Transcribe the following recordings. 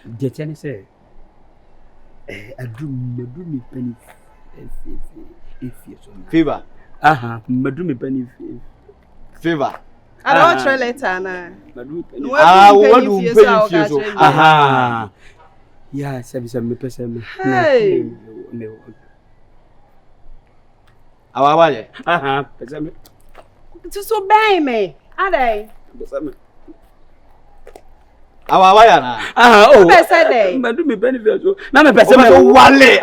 Jetani say, I do me penny if you so. Fever. Madumi penny Fever. I don't try later na. What do you pay so? Yeah, me person. Hey. Awawaye. Person. To so buy me. Adai. Awawaye na. Oh. Person dey. Madumi penny so. Na me person wale.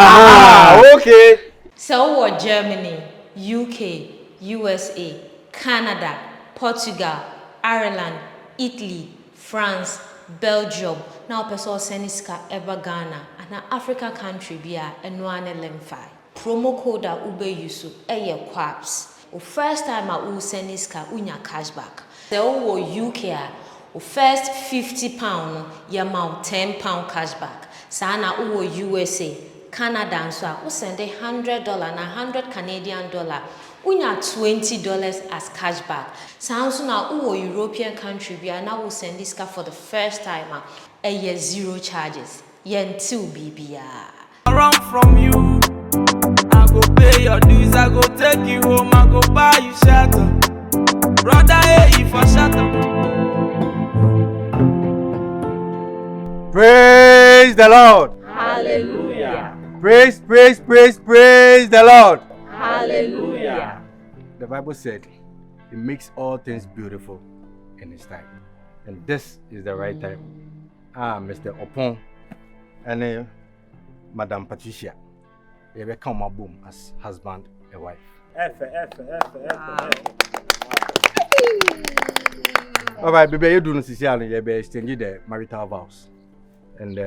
Okay. So Germany, UK, USA, Canada, Portugal, Ireland, Italy, France, Belgium. Now person send iska ever Ghana and Africa country bia enwane lemfi. Promo code a ube yusu eye quaps. O first time a u send iska unya cashback. Se o UK o first £50 ya ma £10 cashback. Sana u USA, Canada so a u send $100 na $100 Canadian dollar. Unya $20 as cashback. Sounds na uwo European country bia na will send this car for the first time a year zero charges. Yen till BBA. I run from you. I go pay your dues. I go take you home. I go buy you shelter. Brother, hey, for shelter. Praise the Lord. Hallelujah. Praise the Lord. Hallelujah. The Bible said, it makes all things beautiful in its time. And this is the right time. Mr. Opon and Madam Patricia, they will come up boom as husband and wife. Alright, baby, you do not see you be exchanging the marital vows. And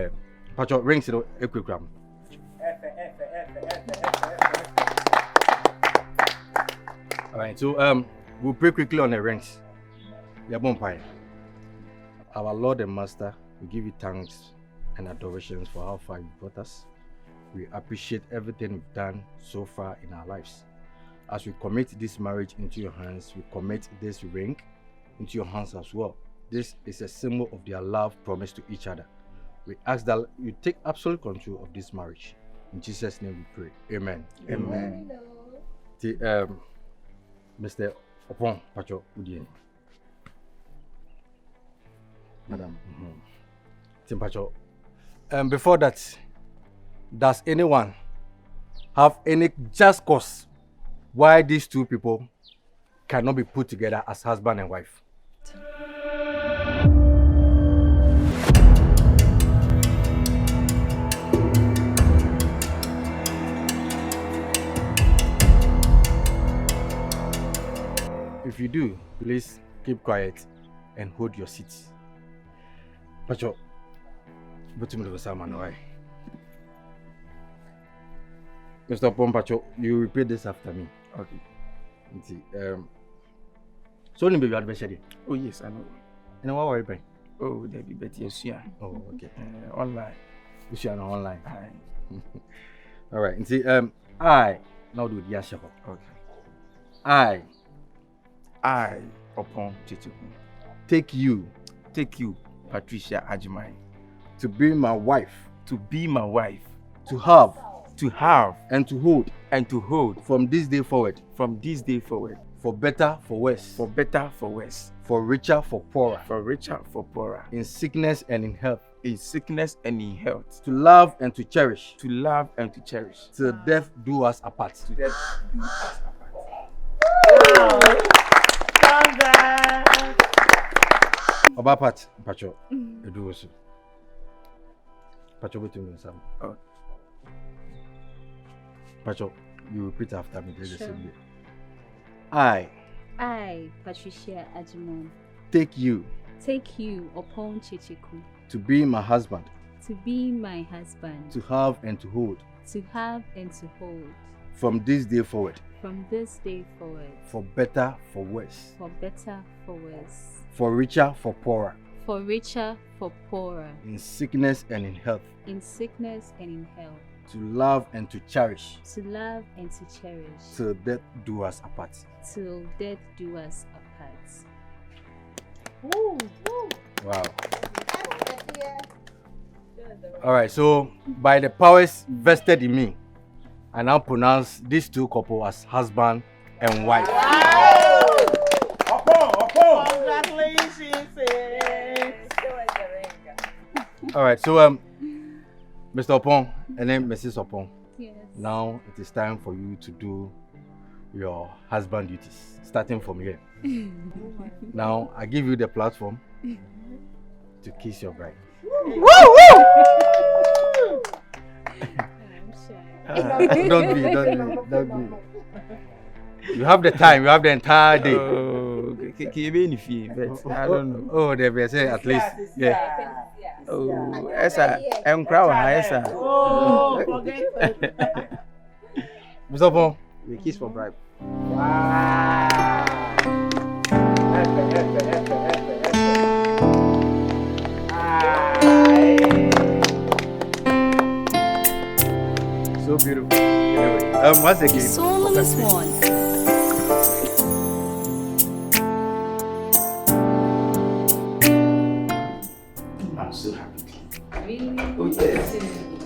Patrick rings it a quick gram. Alright, so we'll pray quickly on the rings. Our Lord and Master, we give you thanks and adorations for how far you brought us. We appreciate everything we've done so far in our lives. As we commit this marriage into your hands, we commit this ring into your hands as well. This is a symbol of their love promised to each other. We ask that you take absolute control of this marriage. In Jesus' name we pray. Amen. Amen. Mr. Opon Pacho Udien. Madam. Tim Pacho. Before that, does anyone have any just cause why these two people cannot be put together as husband and wife? If you do, please keep quiet and hold your seats. Pacho, Mr. Pompacho, you repeat this after me. Okay. So you baby adventure. Oh yes, I know. You know what are you paying? Oh, they be better yes. Oh, okay. Online. You are online. Aye. All right. I now do the yasha. Okay. I upon Chichiku. Take you, Patricia Agyei, to be my wife, to have, and to hold, from this day forward, for better, for worse, for richer, for poorer, in sickness and in health, to love and to cherish, till death do us apart. Obapat, Pacho, do so. Pacho, between me, Sam. Pacho, you repeat after me. Sure. The same way. I, Patricia Agyei, take you upon Kyekyeku, to be my husband, to have and to hold, from this day forward, for better, for worse, for richer, for poorer, in sickness and in health, to love and to cherish, till death do us apart. Woo, woo. Wow. All right, so by the powers vested in me, I now pronounce these two couples as husband and wife. Congratulations. All right, so Mr. Opon and then Mrs. Opon. Yes. Now it is time for you to do your husband duties, starting from here. Now I give you the platform to kiss your bride. Woo! Don't be. You have the time. You have the entire day. Oh, can you be in the but I don't know. Oh, they will say at least. Yeah. Oh, Esa, I'm crowd, Esa. Oh, forget it. Mr. Opon. We kiss for bribe. So beautiful. Anyway, once again. Soulless one. I'm so happy. Really? Oh, yes.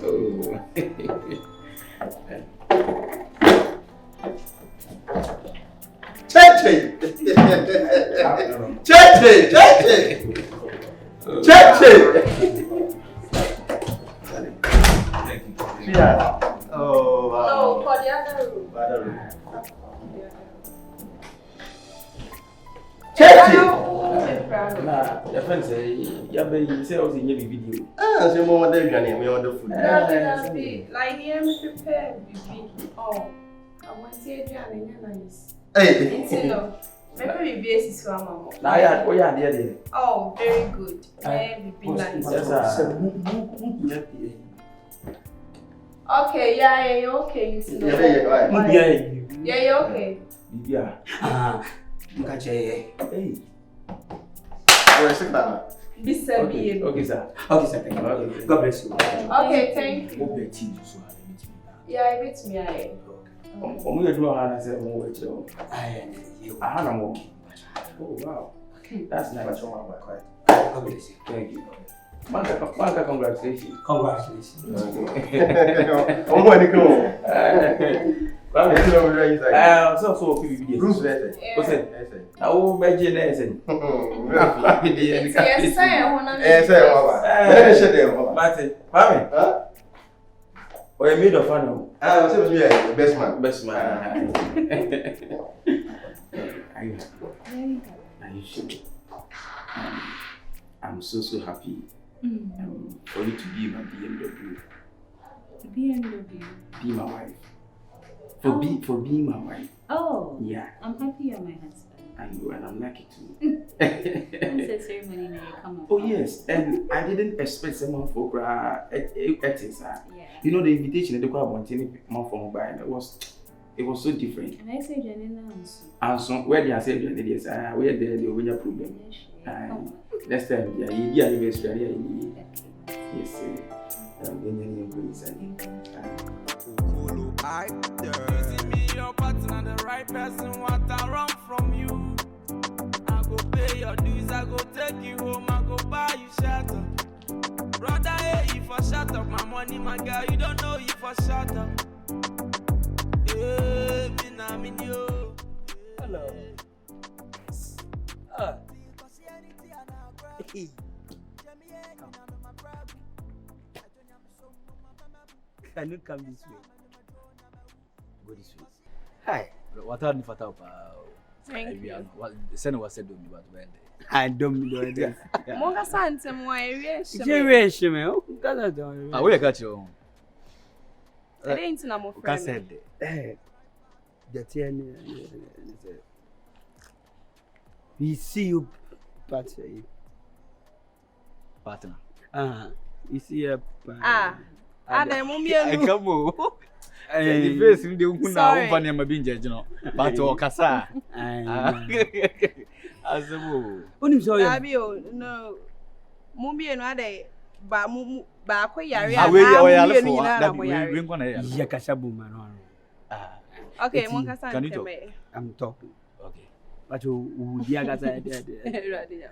Oh. Cheche! Oh, wow. No, for the other room. Nah, your friend say, you say I was in your video. Ah, so mama dey gani, me want the food. Like here, me prepare baby. Oh, I want to say Adrian, nice. Hey. No, maybe baby is for mama. Nah, yeah, oh yeah, there. Oh, very good. Baby nice. Yes, sir. Okay, yeah, you're okay. You see, yeah, you're okay. Yeah. Hey. Okay, sir. Okay, sir. Thank you. Okay. God bless you. Okay, thank you. Yeah, I bet me. Oh, wow. That's nice. God bless you. Thank you. Manka, congratulations. Congratulations. So PBB. Bruce What's it? Now, imagine anything. Yes, I want to. Oh, you made a fan of? Best man. Best man. Are you sure? I'm so happy for you to be my BMW. BMW. Be my wife. For being my wife. Oh. Yeah. I'm happy you're my husband. And I'm lucky too. When's the ceremony now you come up? Oh yes, and I didn't expect someone for ethics. Yeah. You know the invitation they call about any more for mobile. It was so different. And I said Janina And so where they are saying that yes, where the over problem. Next time, yeah, you anniversary. Yes, I'm going to See me your partner, the right person, what I run from you. I go pay your dues, I go take you home, I go buy you shelter. Brother, hey, you for shut up, my money, my girl, you don't know you for shut up. Hey, me yo. Hello. Can you come this way? Go this way. Hi. What are you for? Thank you. What send was said don't what went. I don't know this. Monga sante mo area Generation, oh, God, don't. Ah, we catch you. I didn't know my friend. Said We see you, partner. We see you. Ada mummy I come o. The face in the una umpa ne ma bi nje no. But o kasa. Azubu. Onim so ya. Abi o no. Mummy no ada ba ko yare ah we o ya le for that we nko na ya. Ya kasa bu ma no. Okay, mon kasa can you talk? I'm talking. Okay. But you dia kasa Ready ya.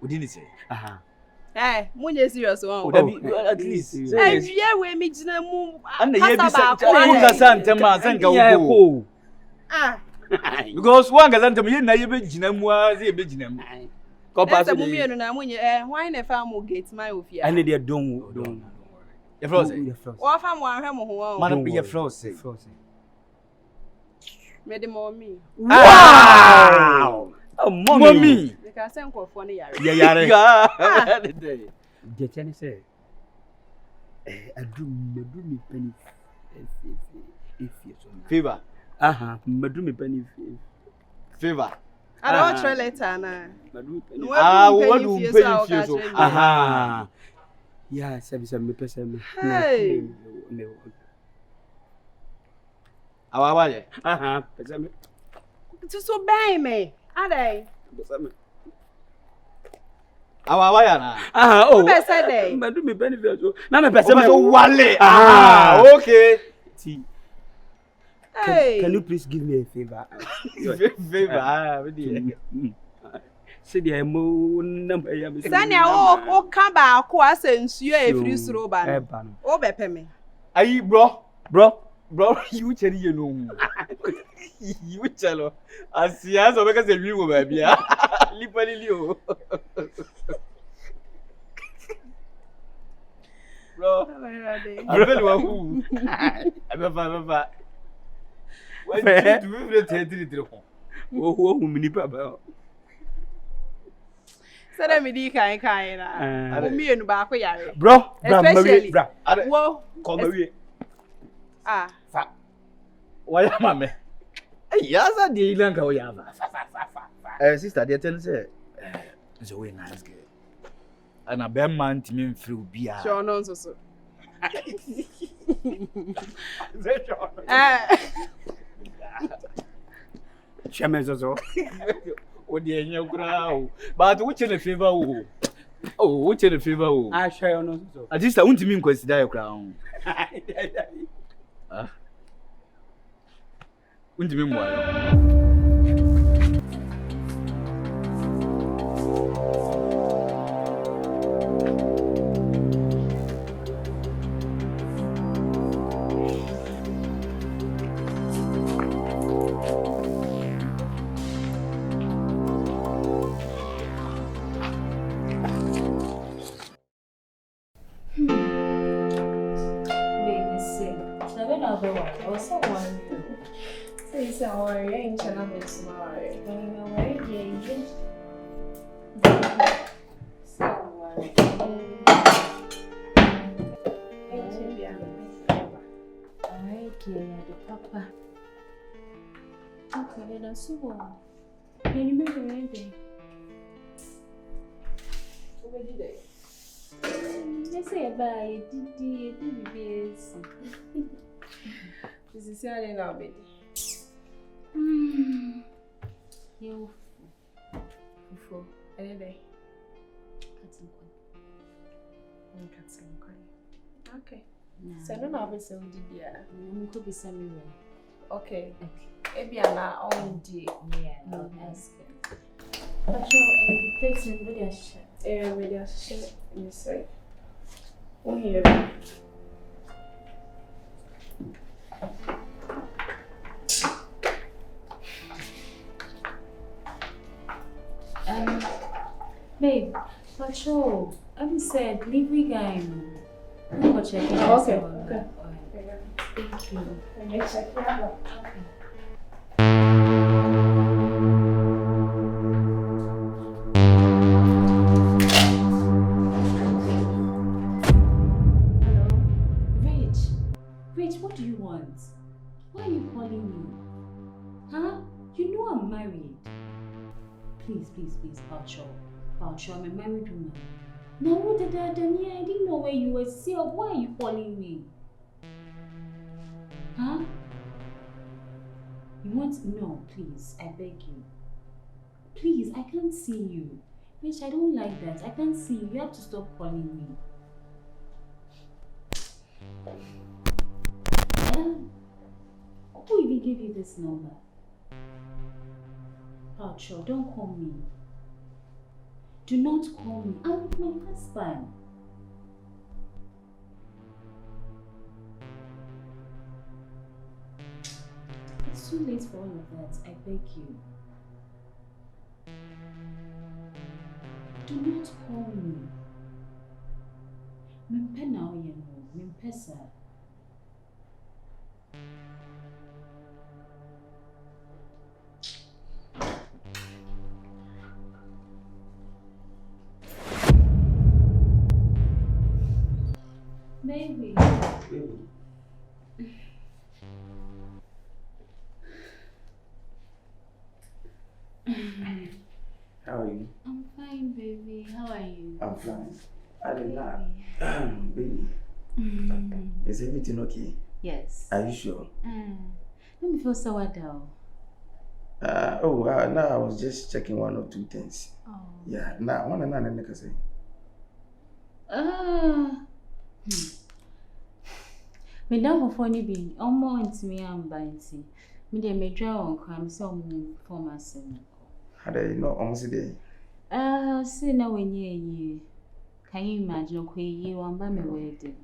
Udini say. Eh, munye serious one. At least. Yeah, we me jina mu. And the year be Ah. Because one gazan to me na ye be jina mu a ze be jina mu. That's a mummy na munye why na farm gate my ofia. And they don't. Your flows. Wa farm wan hwe mo ho. Man be your flows. Me the mommy. Wow! Oh, mommy. They can send for no yare. Yeah, yare. The Chinese say, I do me penny if you Favor. Madru me penny Favor. I don't try later na. What do you pay so? Yeah, service me person. Hey. Awaye. Person. To so buy me. Adai. Awaye na. Oh. Person dey. Madru me penny so. Na me person So wale. Okay. Hey. Can you please give me a favor? Favor. Say the mo number ya be. Sanya o ka ba ko asensuo e free soro ba no. O be pe me. Ayi bro, you cheri ye no. You chelo. Asia so be ka se wi wo ba bia. Lipali o. Bro. Abel wa hu. Abefa. Why do you do the Oh, mini papa. Say me di kan na. O mi enu ba ko yare. Bro, especially. Wo, come away. Fa. Why am I? Yes, I did. Lanka, we have. Sister, they tell say, it's a very nice girl. And a bear man to me through beer. Sure, no, so. Chairman so. What the hell crowd? But which in a favor? Oh, which in a favor? I share no so. At least I want to mean consider your crown. Want to mean what? This is your now, baby. You. Fufu. Any day. Okay. So no na be say we did there. Could be some. Okay. Maybe ana on di. Yeah, I'll ask. But you takes in video shit. Video shit. You say. Oh here. Babe, but yo, I'm said delivery guy. I'm gonna check it. Okay. Okay. Thank you. Let me check it out. Okay. Rich, what do you want? Why are you calling me? Huh? You know I'm married. Please, Pacho, I'm a married woman. No, I didn't know where you were. See, why are you calling me? Huh? You want? No, please, I beg you. Please, I can't see you. Rich, I don't like that. I can't see you. You have to stop calling me. Who even gave you this number? Pacho, don't call me. Do not call me. I'm with my husband. It's too late for all of that. I beg you. Do not call me. Mempe now, you know. Mempe, sir. Baby. How are you? I'm fine, baby. How are you? I'm fine. I did not. Baby. Is everything okay? Yes. Are you sure? Let me feel sourdough. Now I was just checking one or two things. Oh. Yeah. Now, one and another say. Me down before you be almost me and Banty. Me de me draw on crime so for myself. How do you know almost there? See now when you can you imagine okay you one by me wedding?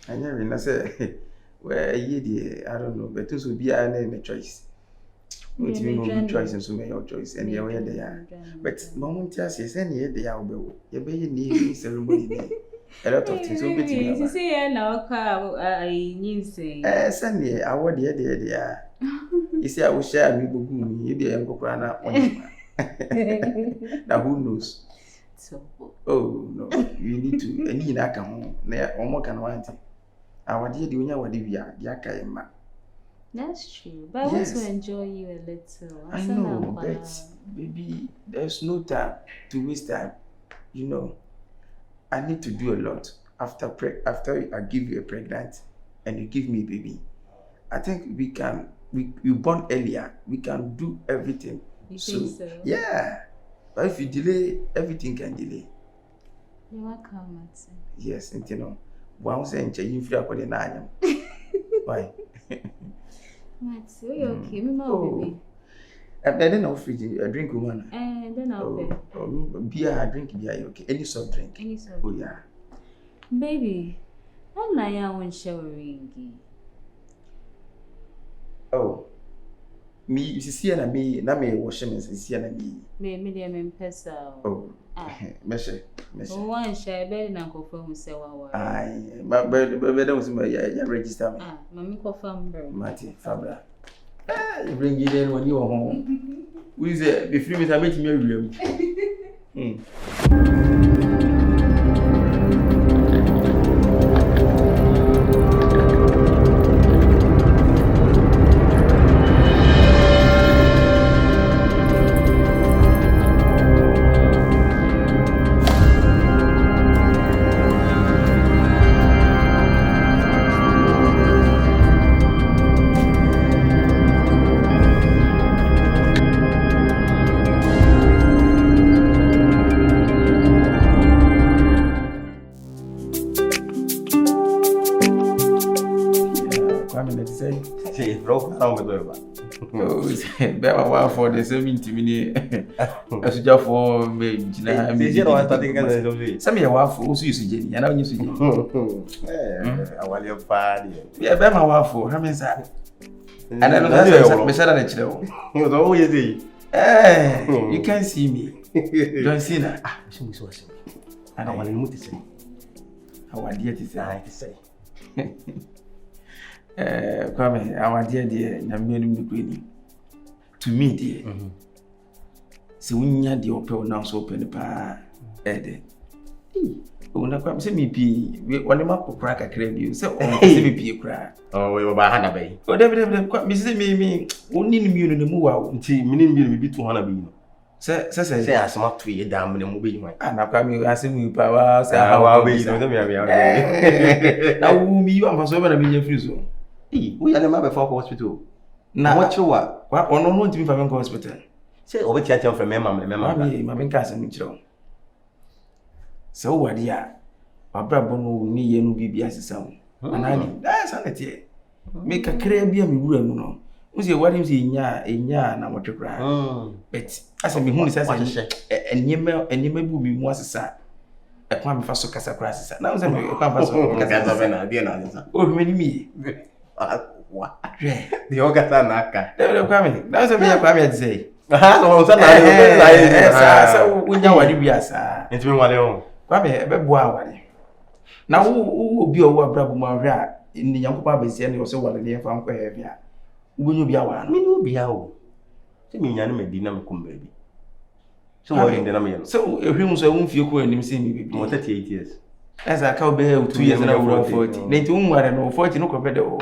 I never say where you I don't know, but this will be a choice. Which means no choice and so many your choice and the way they are. But moment says any they are you be need ceremony. A lot of things will be to you say now I knew say Sunday I would they are. You see I will share me book you the uncle crana on. Now who knows? So oh no, you need to any in account or more can want it. Our dear Dunya what we are, Yaka. That's true, but I want to enjoy you a little. I know, but baby, there's no time to waste time. You know, I need to do a lot after I give you a pregnant and you give me a baby. I think we born earlier, we can do everything. You think so? Yeah. But if you delay, everything can delay. You're welcome, Matsu. Yes, and you know, one saying you feel like the nine. Why? Matsu, you're okay, baby. Then I'll fridge a drink woman. Then I'll pay. Beer, drink beer, okay. Any soft drink. Any soft drink. Oh yeah. Baby, I'm not going to shower ringy. Oh. Me, you see, and me, na me washing and see, and me. Me, dear, me pesa. Oh, meshe. Oh, one share bed and confirm say what. Aye, but was my register me. Mammy confirm, bro. Marty, Fabra. You bring it in when you are home. We say, be free with a meeting your room. For the 70 minutes, as you for me, some year waffle, also use Jenny, and I use it. I want your party. We have been my waffle, how many side? And I don't know, beside the chill. You can't see me. Don't see that. And I want to say, how I dare to say. Kwame, our dear, I'm meaning the green. To me, dear. So when you had the pronouncement open the pa, Eddie. Oh, no, come see me be one of my crack a crab you. So, see me be a crack. Oh, we were by Hannah Bay. Oh, David, Mrs. Me, only immune in the move out until meaning be 200 bean. Say, I smart to you down in the movie. And I come you asking me power, say how are we? Now, me, you are so many years. We are the mother for hospital. Now, what you what? What on no to be from hospital? Say, over chat from my cousin. So, what, dear? My brother me and be as a sound. And I need that's sanity. Make a crab, me room, Uzi what him say nya na motwekra. But as me hu ni say enyema bu mi mu asesa. E kwa me fa so kasa kra asesa. Na uzi me kwa fa so kasa be na na asesa. O me ni mi. Wa. The ogata na aka. De kwa me. Na uzi me kwa me say. So so na sa unya wadi biasa. Enti me wale on. Kwa me e be boa wale. Na wo obi owo abrabo ma hwe a ni yankopa abesia ne o se wale ne fa nkwa heavy a. Ugonyo bia wa no. Me no bia o. Se me nya ne medi na me kom baabi. So wo inde na me no. So ehwim so won fie ko anim se mi baabi. Mo 38 years. Esa ka obe 2 years na wura 40. Na nti unware no 40 no kopede o.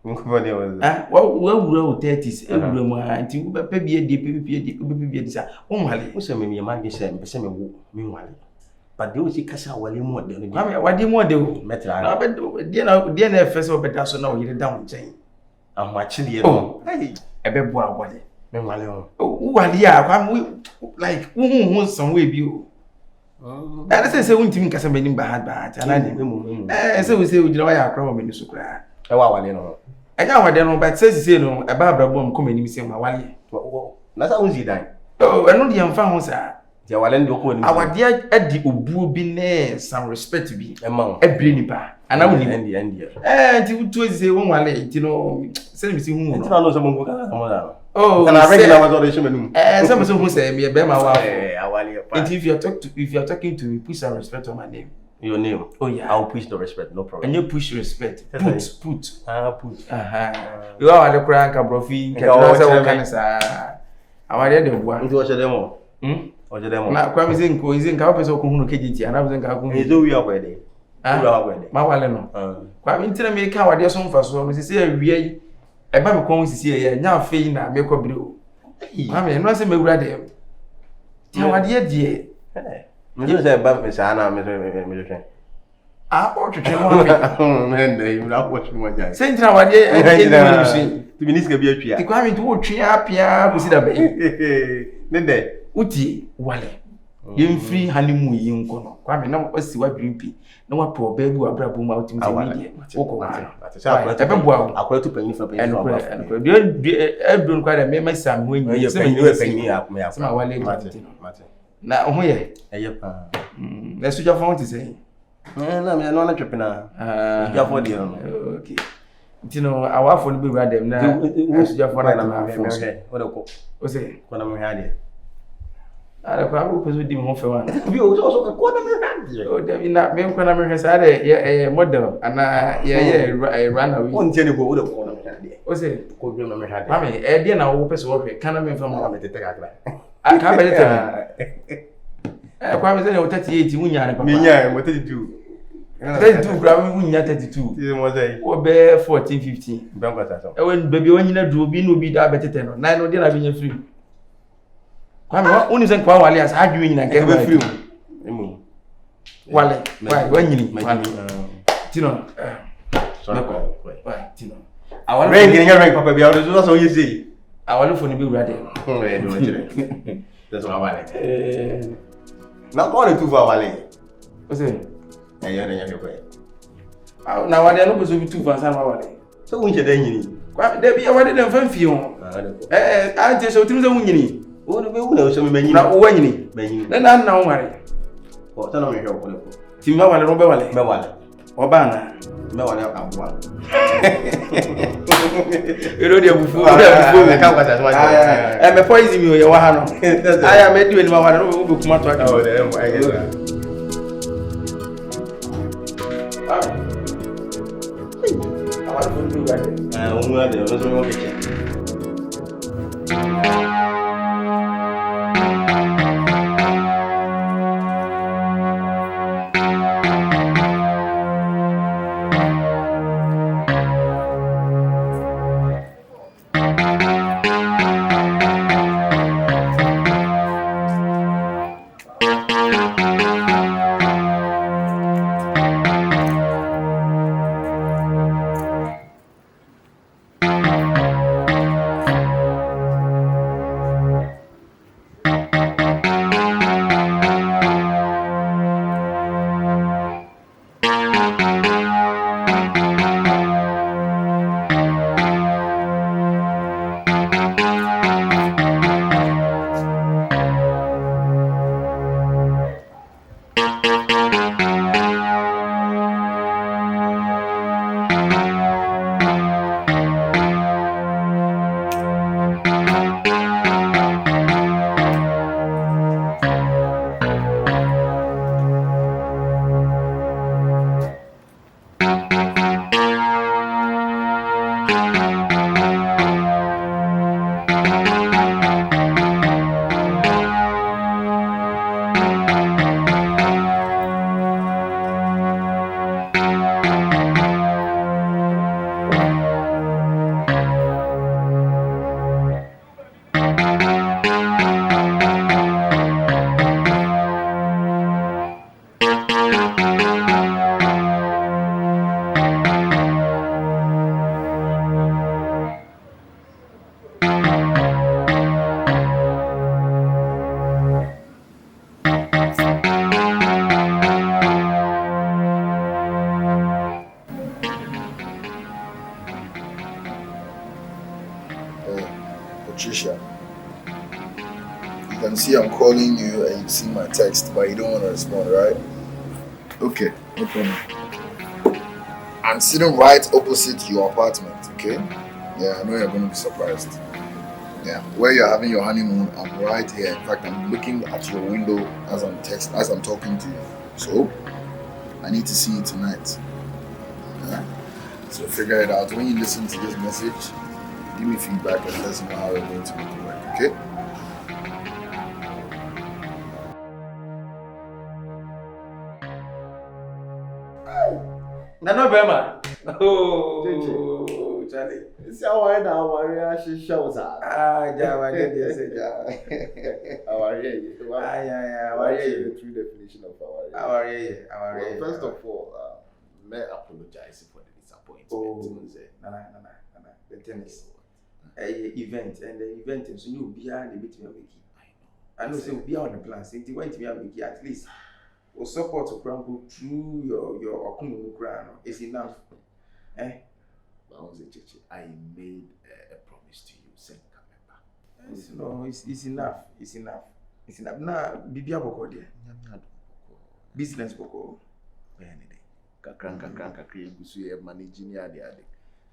Nko de o. Wa wura o 30s ewura mu a nti wo be bia die bia sa. Unwale. Wo se me ma gbe se me se me wo me nwale. But they will see kasa wale mu de no. Wade mu de o. Metra. Na be na first obeda so na o yire down nchen. Ahwachi de no. Hey, ebe bo awale. Me wale o. Wale a kwa like hu some way bi o. Na say wontim nkasa manim ba ha ana ni. Say we say we jira wa ya akra wo meni so kra. E wa wale no. Anya wade no but say no e ba abrabo m ko manim se ma wale. Na sa unzi dan. Oh, eno de yamfa ho sa. Dia wale ndo ko ni. Awade adi obuo bi ne some respect bi. E ma. E bre nipa. Ana woni endi. Nti wutu ezi won wale nti no se mi si hu no. Nti na no so mo ngo kana mo da. Oh, kana regular was all the show menum. Some person who say me be ma wa. Awale pa. If you are talking to me, put some respect on my name. Your name. Oh yeah. I'll push the respect, no problem. And you push respect. Put. Put. You are the crank brofi. Can say can say. Awale de bua. Nti wo shede mo. Oje de mo. Na kwa mi zinko izinka person ko hunu kejiti ana zinka ko. Ezo wi akwede. Ma wale no. Kwa mi ntira me ka wade so mfa so no sisi awia yi. E ba me kon sisi ye nya afei na me ko bire o. Ma me no se mewura de. Ti wade die. Me do say ba me sa na me do twen. Ah, o twetwe mo me. Mende, you na watch mo jai. Se ntira wade e ni so. Ti minister bi atwa. Ti kwa mi tu o twe apia ko si da be. Nende. Uti wale. Yemfri honeymoon yi nko no. Kwa me na osi wa drimpi. Na wa pro ba bu abrabo ma utim se media. Woko wa. Ebe bo a. Akwara tu panyin fa panyin. Enko. Edun kwa da me ma sam ho nyi. Se panyin akome akoma. Se ma wale ji. Na ho ye. Eye pa. Na suja fon ti se. Na me no na twepena. Suja fon di no. Okay. Ntino awafo no be wura dem na suja fon na ma fon. O de ko. O se. Ko na mo hwa de. Ara kwa bu peso di mo fe wan. Bi o so ko na me hwa de. O de na me ko na me hwa sa de model ana ye run away. On tie ne go o de ko na me hwa de. O se ko bi na me hwa de. Mami e de na wo peso wo hwe kana me fa mo. Me tete ka kra. Aka be tete. Kwa me se o 38 wunya ne papa. Me nya mo 32. 32 gra wunya 32. Ti mo say. O be 14 15. Be ko ta so. E wen baby wanyina duro bi no bi da be tete no. Na no de na bi nya free. Kwa me woni se kwa wale as adwe nyina nke be free. Emu. Wale. Why wanyini. Tino. Sorry. Why Tino. Awale ring papa bi awdo so you say. Awale fo ni bi wura de. E do chire. That's what wale. Na ko le tu va wale. O se. Ayo na nya ko. Na wale no beso bi tu fa san wale. So won che da nyini. Kwa de bi wale de fan fi ho. Ante so timi se wunyini. O no be wu na so me nyini. Na o wanyini. Nyini. Na o mare. O ta no me hwe ko le ko. Timi wale no be wale. Me wale. Oba na. Me wale abua. Ero dia bufu. Me ka kwa sa so wa. Me poison mi o ye wa ha no. Aya me di we ni ma wale no be kuma to aka. O de mo ai ga. Awale fo ni wura de. O mu ade o so mo ke che. Patricia. You can see I'm calling you and you see my text, but you don't want to respond, right? Okay, no problem. I'm sitting right opposite your apartment, okay? Yeah, I know you're going to be surprised. Yeah, where you're having your honeymoon, I'm right here. In fact, I'm looking at your window as I'm talking to you. So, I need to see you tonight. Yeah? So figure it out. When you listen to this message, give me feedback and let us know how we're going to make it work, okay? Nano Bema. Oh, Charlie. See how I now warrior she shows up. Java, get this. Our Warrior. The true definition of our Our first of all, may I apologize for the disappointment. Oh, Nana. The tennis. Event and the event is you be behind the bit me make. I know say be on the plan. Say you want to be make at least. Or support to crumble through your Okumu ground is enough. I made a promise to you, send Kameba. No, it's enough. It's enough. Now, Bibia Boko there. Business Boko. Kakranka cream, you managing the other.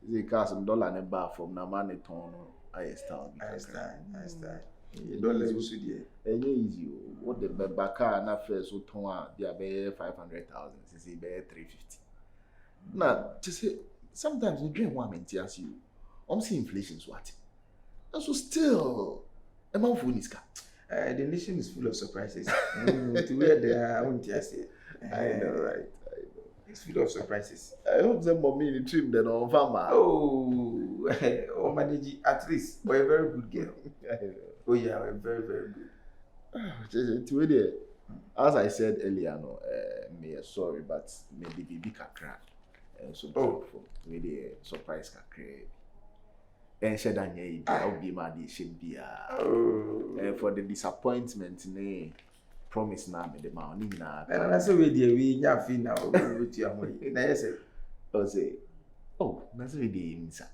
They cast some dollar and a bar from Namane Tono. I understand. Dollars also there. Easy. What the Baka na first so ton they are 500,000. Say 350. Now, just say sometimes you dream one as you. See inflation what. And so still a month for Niska. The nation is full of surprises. To where they are, I won't say. I know, right? It's full of surprises. I hope some mommy in the trim then on farmer. Oh, manage at least. But a very good girl. Oh yeah, very, very good. As I said earlier, no, me sorry, but maybe baby kakra. So maybe a surprise kakra. And said Agyei, I'll be mad. Should be for the disappointment. Ne promise na me the man. And that's the way we have feel now. With your money. That's it. Oh, that's the way inside.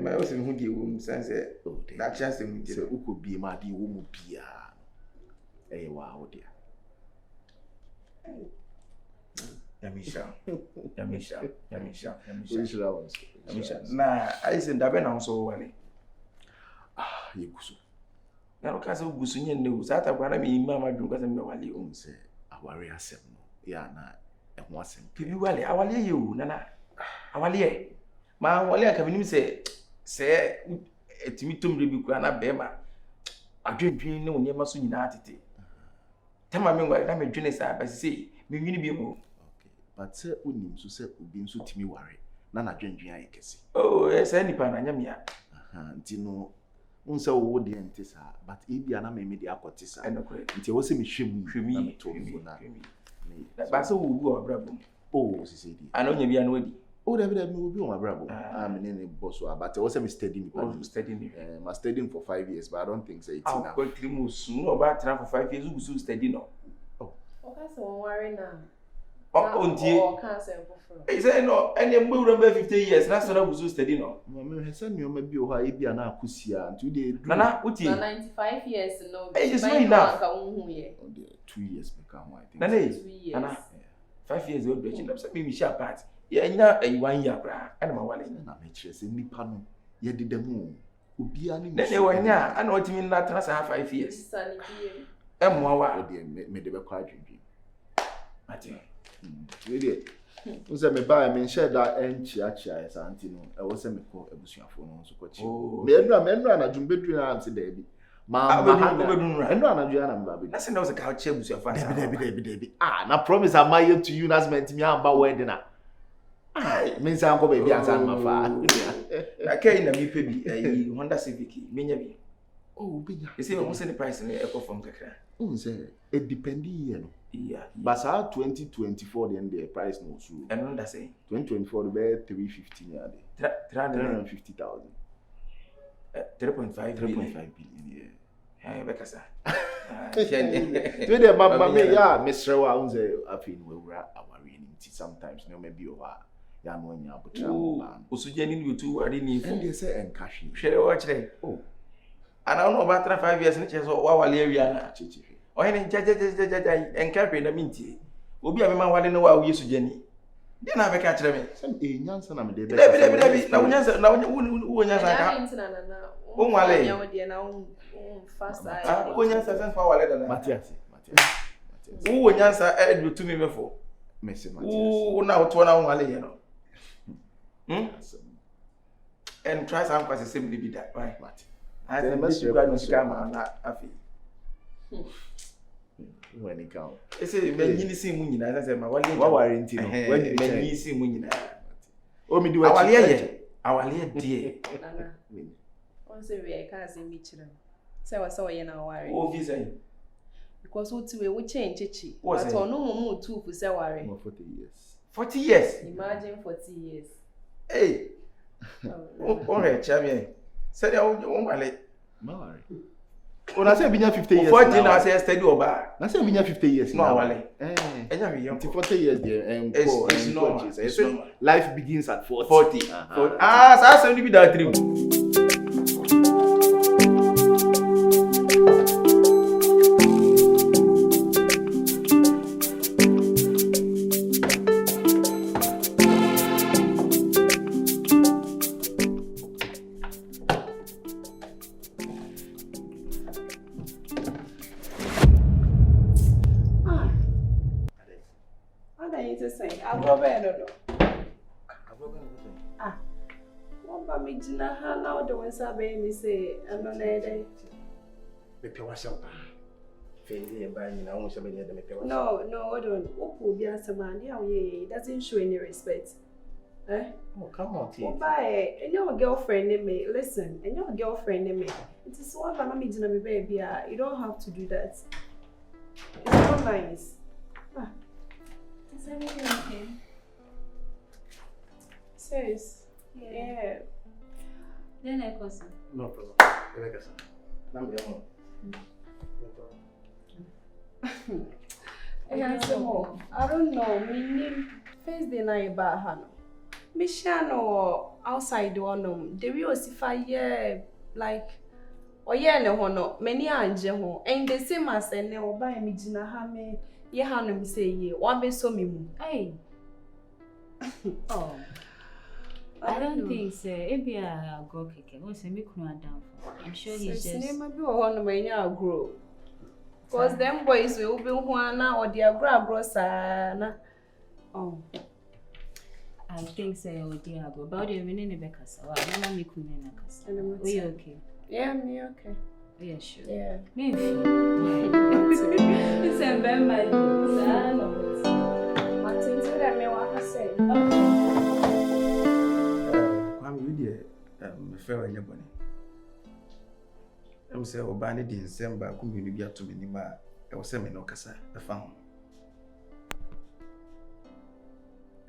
My husband who give him sense that chance to meet you. Who could be mad? You won't be wow, dear. Yamisha. Nah, I said that when I'm so well. You go so. Now, because of Gusunya news, I thought I mean, Mamma, because I'm no one owns it. I worry ourselves. Yeah, and once and you well, I will you, Nana. I will ye. Ma wale ka binim say etimi tomre bi kura na bema adwendwen ne onyema so nyina atete tema me ngwa na me dwene sa ba sei me nwini bi mo. Okay, but say unim so say obi nso timi ware na adwendwen aye kese. Oh yes, nipa na nyam ya nti no unsa wo de ente sa but e bia na me de akote sa nti wo se me hwemu na me to na ba so wo bu obrabo. Oh sisedi ano nya bia na wadi. Oh, David, I will be on my bravo. I'm in a boss, but I was studying. I'm studying for 5 years, but I don't think so. I'll quickly move soon about time for 5 years. Who will study now? Oh, okay, so worry now. Oh, dear. Is there no any more than 50 years? That's what I was studying now. Mamma has sent you maybe or I be an akusia and 2 days. Nana, what is 95 years? No, it's not enough. 2 years become white. Nana, 2 years. Nana, 5 years old, but you know, maybe share part. Yeah, a 1 year, and my wallet. Na me chese nipa no ye dede mu obi ani me. Ne wanya, I know what you mean that trans 5 years. Emwa me de be kwa adwendwen. Ati. We dey. Unse me ba me share that enchia esa anti no. E wo se me ko ebusuafo no so ko chi. Me enura na dwumbedru na am se da bi. Ma enura na dwua na mba bi. Na se na wo se ka chi ebusuafo asa. Debi. Na promise am I to you na meant me am ba wedding na. Me say anko baby ansan ma fa. Na kai na mi pe bi Honda Civic menya bi. Oh, binya. You see we say the price na e ko from kakra. Say it depend year no. Yeah. But sa 2024 then the price no so. And no that say 2024 be 350 near there. 350,000. 3.5 billion. Yeah, bekasa. To the mama me ya mesrewa unze afin we wura aware ni sometimes no maybe over ya no nya abotra mo. Osujani ni betu wari ni fu. And they say encash. Hwere wo kire. Oh. Ana no ba tra 5 years ni che so wa wale awia na chichi. O he ni jajajajaja encape na minti. Obi a me ma wale no wa wo Yesujani. Dia na be ka kire me. Sem nyansa na me de be. Debi na wonyansa na wonyansa ka. O wale. Fast wonyansa sense fa wale da na. Matias. Wo wonyansa e do me mefo. Messi Matias. Wo na wo na wale ye no. And try some quite simply be that right, Martin. I think Mr. Granus Gamma afi. When he count. They say when you see Munina, I said, my one warranty. When you see Munina. Oh, me do our dear. Once a week, I can't see Mitchell. So I saw you now. Oh, visa. Because what we change Chichi. What's no more too for Sawari. 40 years. 40 years. Imagine 40 years. Hey. Oh, right, champion. Said I won't wale. Malari. Oh, I say binya 50 years. 40 now say steady oba. I say binya 50 years. No wale. Enya we young 40 years there. It's normal. So life begins at 40. 40. Ah, so be that dream. Sabe me say I'm not there. Me pe wasam pa. Fendi e ba nyina won se me dey me pe wasam. No, hold on. Opo bi asama dey awye doesn't show any respect. Eh? Oh, come on, T. Oh, bye. And your girlfriend name me. Listen, and your girlfriend name me. It is one by me jina me baby. You don't have to do that. It's not nice. Ah. Is everything okay? Sis. Yeah. Then I call you. No problem. I don't know. Me first day na iba hano. Me shano outside one the we osify like oye ne ho no many anje ho and the same as ne oba me gina ha me ye hano me say ye wa be so me mu. Hey. Oh. I don't think so. Maybe I'll go kick it. What's a down? I'm sure he's just. Maybe one may now grow. Because them boys will be one or their grab Oh. I think so. Oh dear, go about your winning a beckers. Oh, I'm not making a we okay? Yeah, me okay. Yeah, sure. Yeah. Maybe. It's a bad my son. I think that me want to say. Me fair anybody. I'm say obani di nsem ba ku menu bia to me ma e wo se me no kasa e fa ho.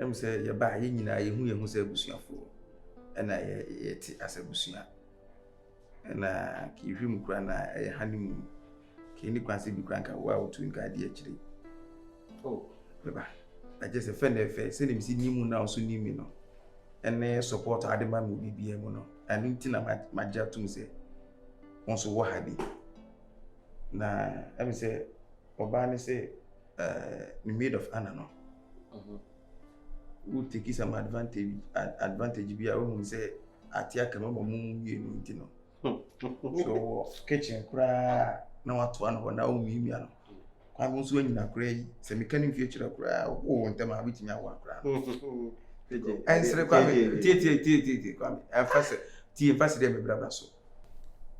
Em say ye ba ye nyina ye hu se abusuafo. E na ye ti asabusua. E na ki hwim kura na e honeymoon. Ki ni kwanse bi kranka wa otu nka de akire. Oh, beba. I just a friend e say ni si nimu na so ni mi no. Ene support adema me bibia mu no anu ntina magya tum se won so wo hadi na em say oba ne say me maid of honor no who take some advantage bia won say atia kama mo wie no ntino so kitchen kura na watu an ho na o mi no kwa mo so anyina kura yi se me kanim fie kira kura wo ntama abitimi awa kura answer kwame tie kwame afase tie fase dem brabra so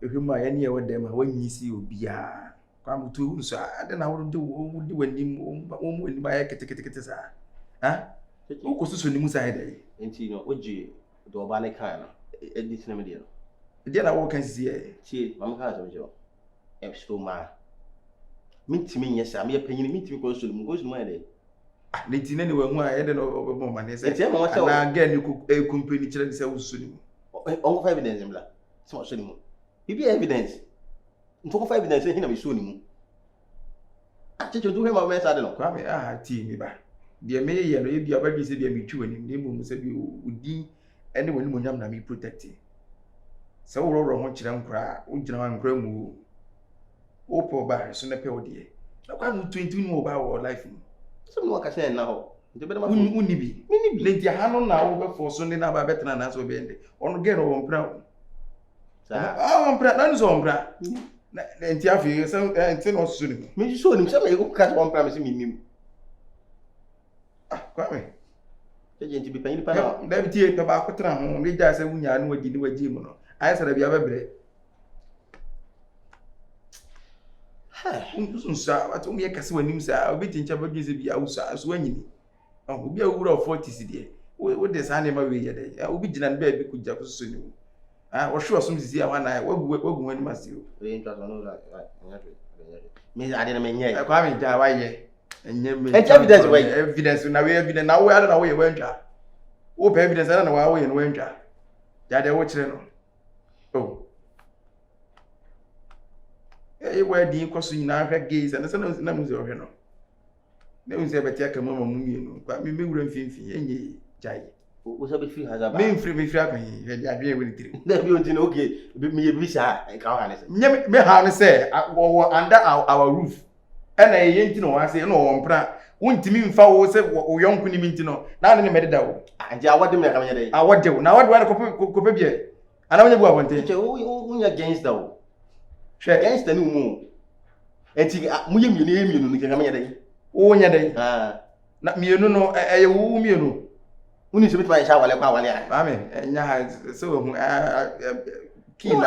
ehwema ya ne ye wodem ha wanyisi obia kwame to so ade na wo de wanim wo mu ni ba ya ketekete sa ha wo ko so ni musa ide enti no oji do oba ne kan no edi tena me de no de na wo kan sisi e tie mam kan so jo so ma mintimi nyesa me panyini mintimi ko so mu ide ne tina ne wanhu a yede no obebo mane se eti mo wa na ga ni ku company kire ni se wusu ni on go evidence mbla so so ni mu bibi evidence nto ko evidence hina me so ni mu a checho do he ma me sa de no kwa me ti mi ba deɛ meyɛ no ebi abadwi sɛ deɛ metwi w'anim na mmom sɛ bi wodi ɛne w'anim onyam na me protect sɛ worɔworɔ ho kyerɛ nkora wogyina hɔ nkora mu wopɛ ɔba so na pɛ wo deɛ na kwa no 20 mu ɔba wɔ life mu sɛ no akasa na hɔ nti bɛdɛ ma wonni bi lenti ha no na wobɛfɔ so ne na ba bɛtena na so bɛnde ɔno gɛ no wɔmpra wo wɔmpra na no so wɔmpra na nti afei sɛ nti no so ne me so nim sɛ me ko ka wɔmpra me sɛ minim kwame sɛ nti bi panyi pa na da bi tie pa ba ko tena ho ne gya sɛ wunya no wadi ne wagye mu no ayɛ sɛ da bia bɛbrɛ nsa wato mu yɛ kase w'anim saa obi tincha ba gye bi awusa so wanyini obi awura of 40 sidie wo de saa ne ma we yɛ dɛ obi gyina ne ba bi kugya ko so ne mu wɔhwe ɔsom sisi a wana wagu wani masio we ntwa so no me ade na me nyɛ kwa me gya wayɛ enye me evidence way evidence na we evidence na wo ade na wo yɛ wantwa wo pɛ evidence na wo yɛ no wantwa gya de wo kyerɛ no oh where the inquest in our gaze and the son of Namus or Heno. There was ever take a moment, but me wouldn't feel any jay. Was a bit free has a main free me frapping, and I agree with you. There be okay, me a visa and can't me harness say, under our roof. And I ain't no, I say no on pra. Won't mean foul say or young Kunimintino, not in the medical. And I want them day. I want you now. What do I copy? And I want to go against though. Against the new moon. And see, Munim, you can make oh, yeah, not me, no, I womb you. We need to be my shower like I mean, and yeah, so keen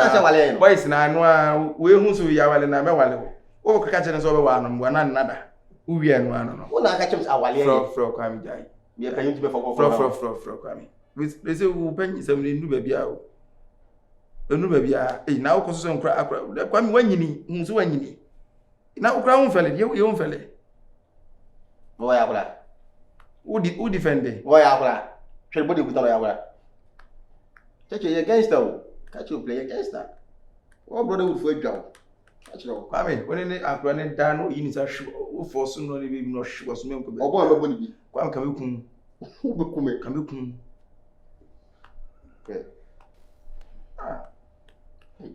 boys and I know we who Yawal and Amawalo. Oh, catching us over one another. Who we are one. When I catch us our fro coming jay. We are going to be for coming. With they say, who penny some new baby out. Enu baby now cause some cry kwame wanyini nso wanyini na okra ho fele ye ho fele wo ya bra wo defend wo ya bra hwe body ku toro ya bra cheche against that catch you play against that wo brother would for adwa catch you kwame woni ne akra ne da no yi ni sa hwe wo force no ne bi no hwe so me ko be obo mebo ni bi kwame ka be kun wo be kun ka be kun okay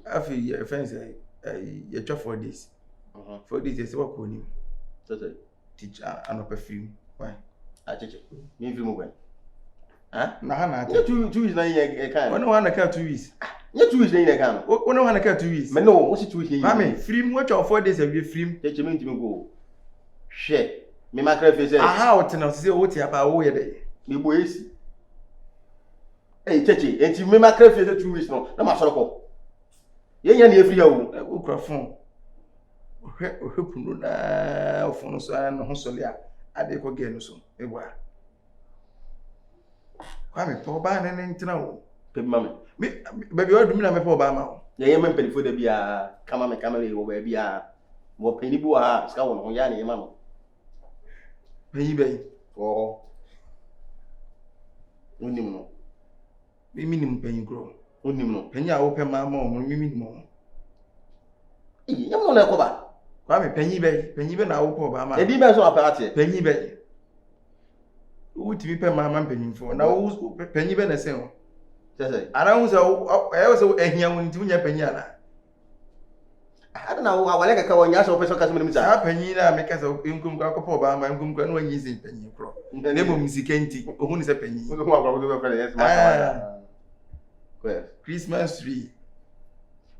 after your friends you try for this. For this is what call him. Teach and perfume. Why? I teach it. Me film when. Huh? Na two is na ye kan. One one na 2 weeks. Ye 2 is na ye kan. One one na 2 weeks. Me no, what 2 is. Mami, film watch of 4 days every film. Teach me to go. Share. Me makra face. Aha, what na say what ya ba wo ye dey. Me bo esi. Eh, cheche, enti me makra face 2 weeks no. Na ma soro ko. Ye nya na efiri ya wo. Ukrafon. Ohwepunu na ofunu so ana no hosole a ade ko ge no so. Egwa. Kwame to ba ne ntina wo. Pebi mame. Me baby odum na me po ba ma wo. Ye me mpelifo da bia kama me kamera wo ba bia. Wo pani bu ha ska wo no ya na ye ma no. Pani bai. Oh. Unim no. Me minim pani gro. Unim no. Pani a wo pe ma ma wo me minim wo. Yam no na ko ba. Kwame pani bai na wo po ba ma. E bi be so aparte. Pani bai. Wo ti bi pe ma ma pani fo. Na wo pani bai na se ho. Sese. Ara hu so ehia wo nti nya pani ana. Ada na wo awale kaka wo nya so pe so ka se sa pani na me ka so nkum ka ko po ba ma nkum ka no anyi sin pani kro. Ne mo muzikenti ohun ni se pani. Wo ko agba wo ko yes ma. Christmas tree.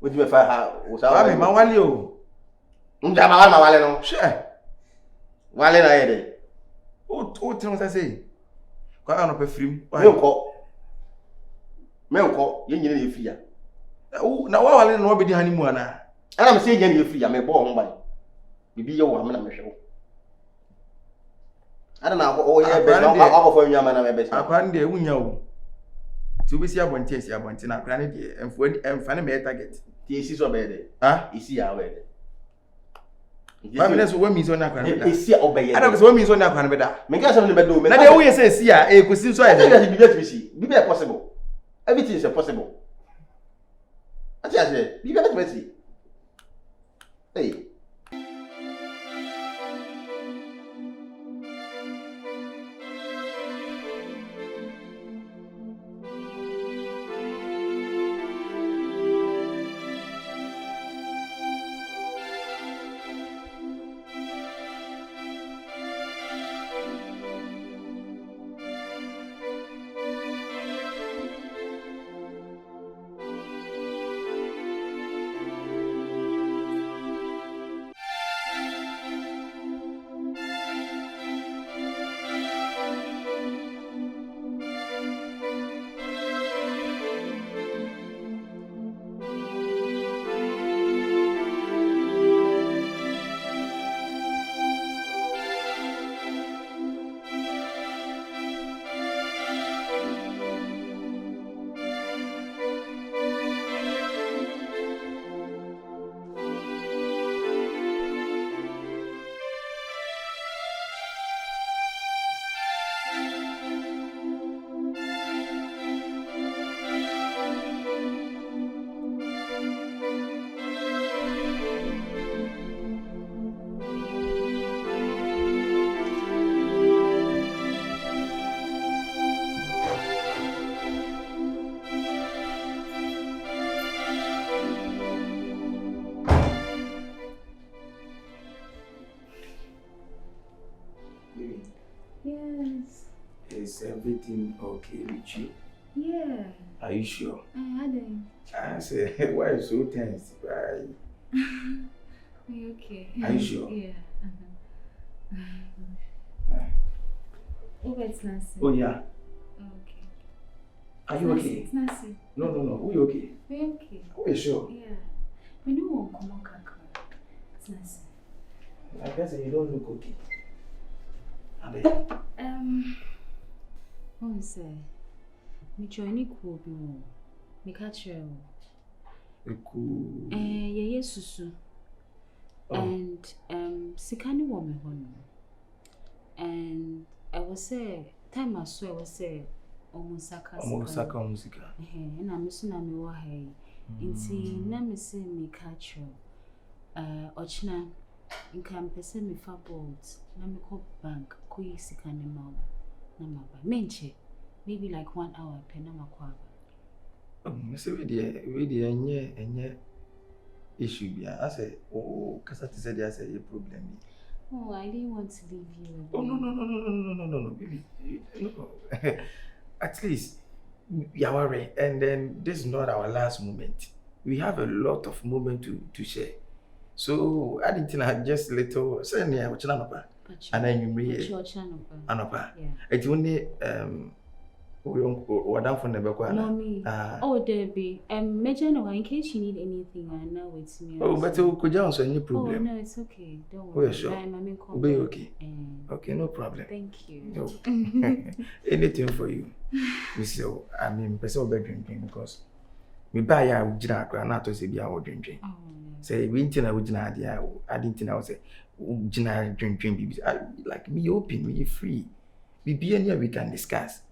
What do you fa ha? O sa wa me ma wale o. Nja ma wale no. She. Wale na ye de. O tinu sa say. Kwa ano pe frim. Me nko, ye nyine na efiri ya. Na wa wale na obedi honeymoon ana. Ana me say ye na efiri ya me bo ho ban. Bibi ye wo ha me na me hwe wo. Ana na o ye be na wa fo nwa ma na me be sa. Akwan de wunya wo. Ti obi si abonte na akran de emfa ne me target. Ti esi so be de. Ha? Esi ya we de. Ba me so wa mi so na akran be da. Esi ya obeye. Ana so wa mi so na akran be da. Me ga so ne be do me. Na de wo ye say esi ya kosi so ya. That be to see. Be possible. Everything is possible. Ati ase, be better to see. Hey. Is everything okay with you? Yeah. Are you sure? I didn't. I say, why are you so tense? Why? Are you okay? Are you sure? Yeah. Oh, it's Nancy. Oh, yeah. Okay. Are you okay? It's Nancy. No. Who you okay? We're okay. Are you sure? Yeah. We know one common kakra. It's Nancy. I guess you don't look okay. What is it? Me join cool be one. Me catch you. Cool. Yeah, susu. And sikani wo me hono. And I was say time I saw I was say omusaka. And I miss na me wa hai. Inti na me say me catch you. Ochina nka mpese me fa bolt na me ko bank ko yi sikani ma na maba menche maybe like 1 hour pe na makwa Me say we dey enye issue bia I say kasa ti say there say a problem. Oh, I didn't want to leave you. Oh no baby. No. At least you are worried, and then this is not our last moment. We have a lot of moment to share. So I didn't think just little say near which anapa. And then you me anapa. It's only we down from the back. Mommy. Oh Debbie. Major no in case you need anything I know it's me. Oh, but you could just any problem. Oh no, it's okay. Don't worry. Sure. Be okay. Okay, no problem. Thank you. No. Anything for you. So I mean person be drinking because me buy ya ujina akra na to say bia wo drinking. Say we ntina ujina dia I didn't know say ujina drinking bibi like me open me free. Bibi any we can discuss.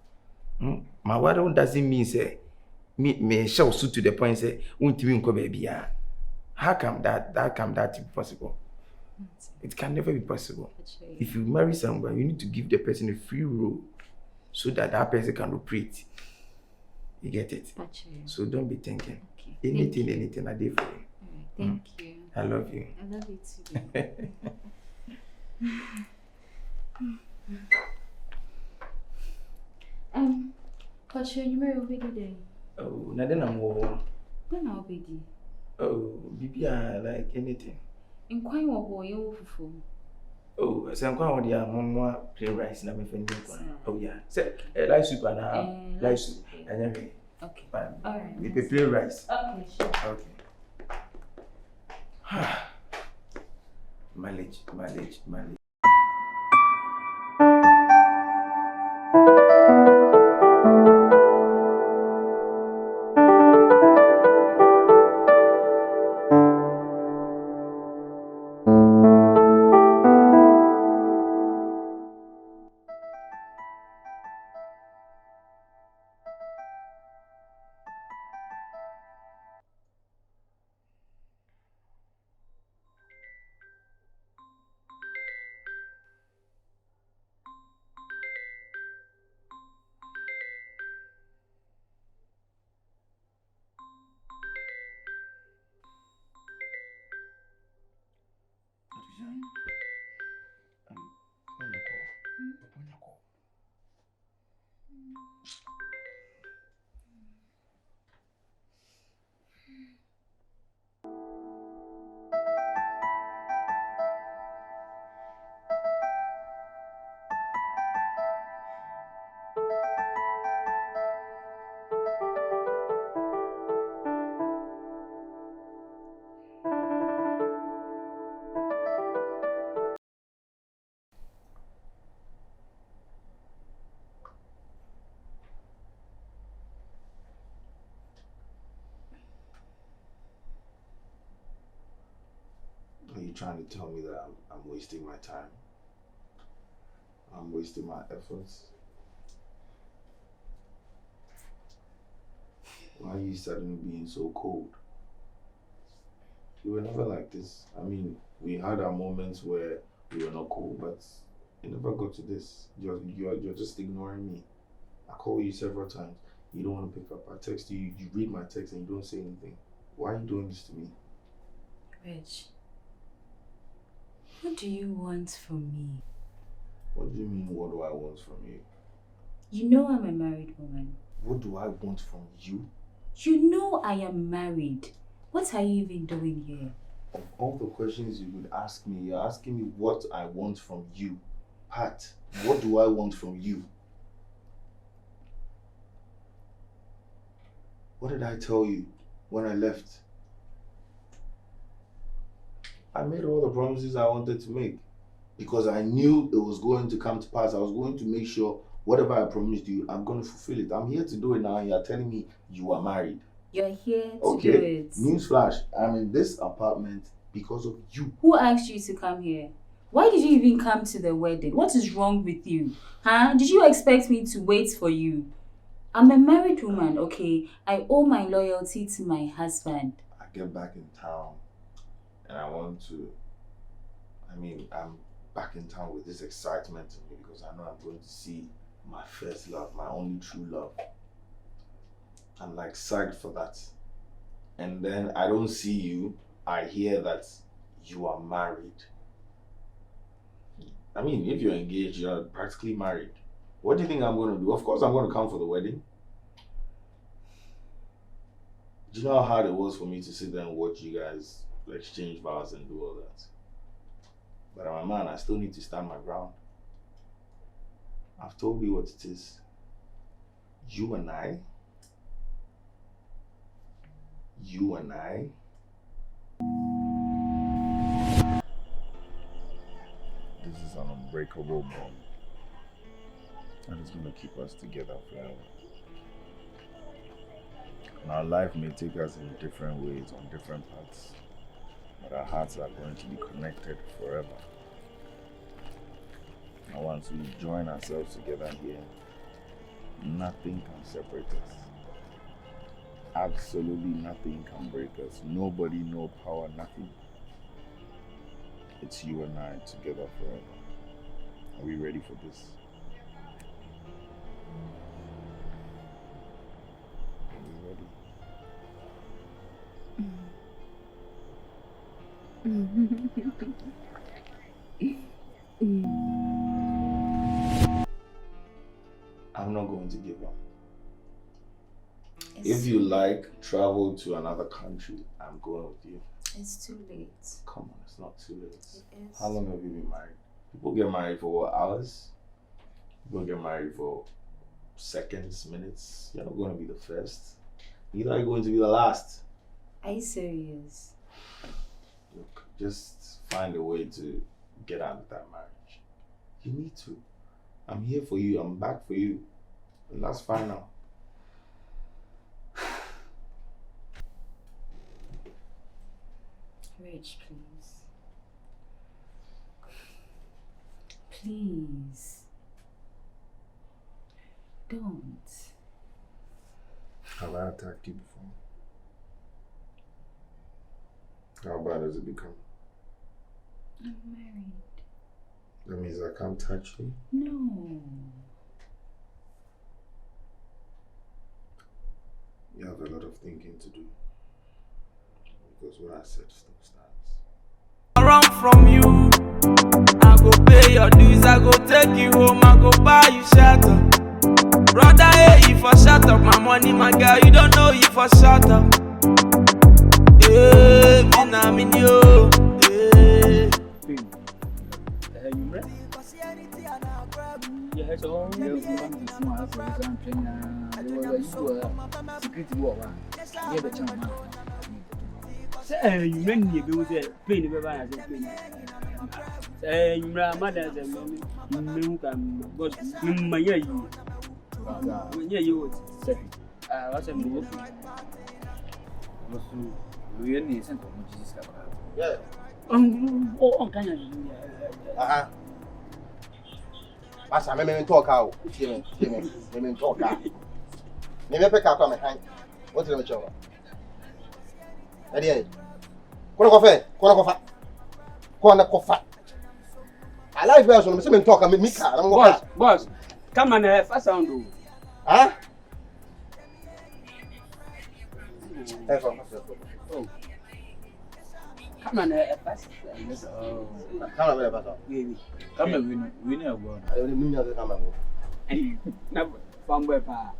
My word doesn't mean say me shall suit to the point say won't me nko baby. How come that be possible? It can never be possible. If you marry someone, you need to give the person a free role so that person can operate. You get it? So don't be thinking. Okay. Anything I did for you. Thank you. I love you. I love you too. Patricia, you marry Obedi then? Oh, na then I'm more. Then I'll be. Oh, Bibi, like anything. Inquire what you for. Oh, I say inquire what your mama plain rice na me friend. Oh yeah. Say rice soup and rice soup. And okay. All right. We plain rice. Okay, sure. Okay. Mileage. Are you trying to tell me that I'm wasting my time? I'm wasting my efforts? Why are you suddenly being so cold? You were never like this. I mean, we had our moments where we were not cool, but it never got to this. You're just ignoring me. I call you several times. You don't want to pick up. I text you. You read my text and you don't say anything. Why are you doing this to me? Rich, what do you want from me? What do you mean, what do I want from you? You know I'm a married woman. What do I want from you? You know I am married. What are you even doing here? Of all the questions you would ask me, you're asking me what I want from you. Pat, what do I want from you? What did I tell you when I left? I made all the promises I wanted to make because I knew it was going to come to pass. I was going to make sure whatever I promised you, I'm going to fulfill it. I'm here to do it now and you're telling me you are married. You're here to do it. Newsflash, I'm in this apartment because of you. Who asked you to come here? Why did you even come to the wedding? What is wrong with you? Huh? Did you expect me to wait for you? I'm a married woman, okay? I owe my loyalty to my husband. I get back in town and I want to, I'm back in town with this excitement in me because I know I'm going to see my first love, my only true love. I'm like psyched for that. And then I don't see you, I hear that you are married. If you're engaged, you're practically married. What do you think I'm going to do? Of course I'm going to come for the wedding. Do you know how hard it was for me to sit there and watch you guys exchange vows and do all that? But I'm a man, I still need to stand my ground. I've told you what it is. You and I. This is an unbreakable bond. And it's going to keep us together forever. And our life may take us in different ways on different paths, but our hearts are going to be connected forever. And once we join ourselves together here, nothing can separate us. Absolutely nothing can break us. Nobody, no power, nothing. It's you and I together forever. Are we ready for this? Are we ready? I'm not going to give up. If you like, travel to another country. I'm going with you. It's too late. Come on, it's not too late. It is. How long have you been married? People get married for what, hours? People get married for seconds, minutes. You're not going to be the first. You're not going to be the last. Are you serious? Look, just find a way to get out of that marriage. You need to. I'm here for you. I'm back for you. And that's fine now. Rich, please. Please. Don't. Have I attacked you before? How bad does it become? I'm married. That means I can't touch you? No. You have a lot of thinking to do. Because what I said still stands. I run from you. I go pay your dues. I go take you home. I go buy you shelter. Brother, hey, you for shut up. My money, my girl, you don't know you for shut up. Hey, I'm in you. Hey. Yeah, so you want to smile for something. There was a secret war. Yeah, the channel. Say, you mean you do the pain of a pain. Say, you are mother, the man can go in my year. Yeah, you would say, what's a move? We need some Jesus. Yeah. Oh, kind of. Masa, me talk out. Me talk out. Me pick up my hand. What's the matter? Eddie, Kona coffee. I like version. Me say talk. Me car. Boss, come on, fast sound. Huh? Oh. Come on, fast. Come on, fast. Come on, we know. I don't mean to come on. fanboy pa.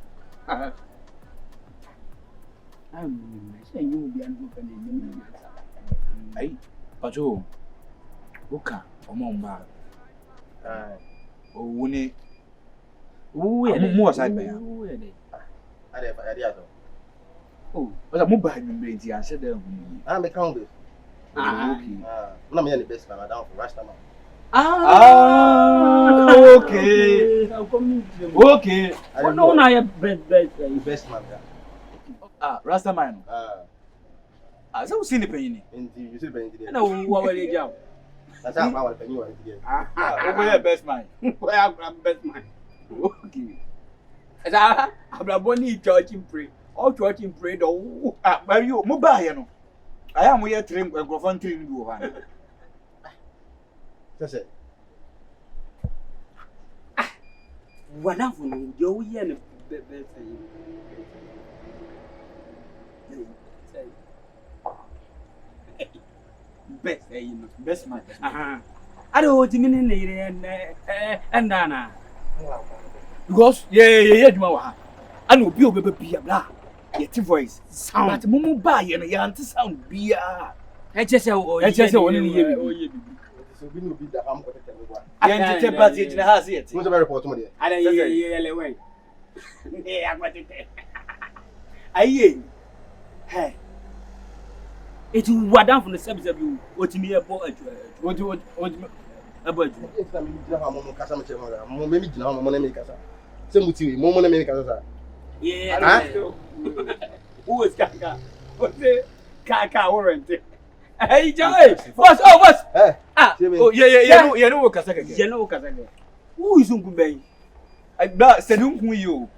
Saying you will be an open. Hey, Pacho. Oka, Omomba. Oh, Winnie. I'm more side by. Oh, but I'm mobile in the answer them. I'm a count. Okay. I'm the best man. I down for Rasta man. Okay. Okay. I don't know. I best man. Rasta man. So seen the penny. You see the penny. No, what will you do? That's how I penny was again. Where best man? Where I'm best man. Okay. As I'm only judging pray. All judging pray. Oh, where you mobile, you know. I am here to confronting you. That's it. Wonderful. You're here. Best man. I don't want to mean and Dana. Because, yeah, I know people be a blah. Yet voice sound. But Mumu buy and a auntie sound beer. HSL only. So we will be the arm of the one. I can't tell but it has it. What's a very important? I don't way. Yeah, what it is. Aye. Hey. It was down from the subject of you. What me about it? What about you? It's not me. Maybe Kasa. Yeah. Who is Kaka? What's the Kaka warranty? Hey, Joey! What's? Oh, yeah, you know Kasaka. You know Kasaka. Who is Uncle I said, Uncle, you.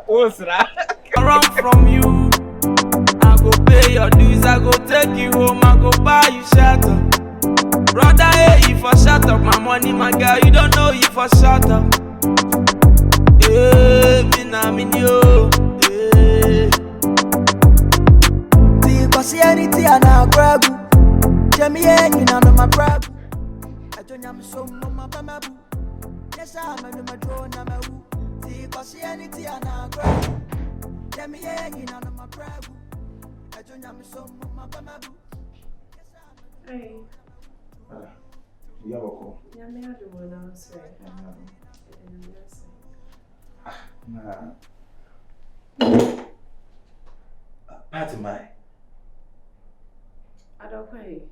What's that? Run from you. I go pay your dues, I go take you home, I go buy you shelter. Brother, hey, if I shut up my money, my girl, you don't know if I shut up. Hey, me yo. See anything and I grab you. Jamie, you know my grab. I don't have so mama bamabu. Yes, I'm a my drone. I'm a see anything and I grab you. Jamie, you know my grab. I don't have so mama bamabu. Hey. You have a call. Yeah, me I do one answer. Part of my. I don't pay.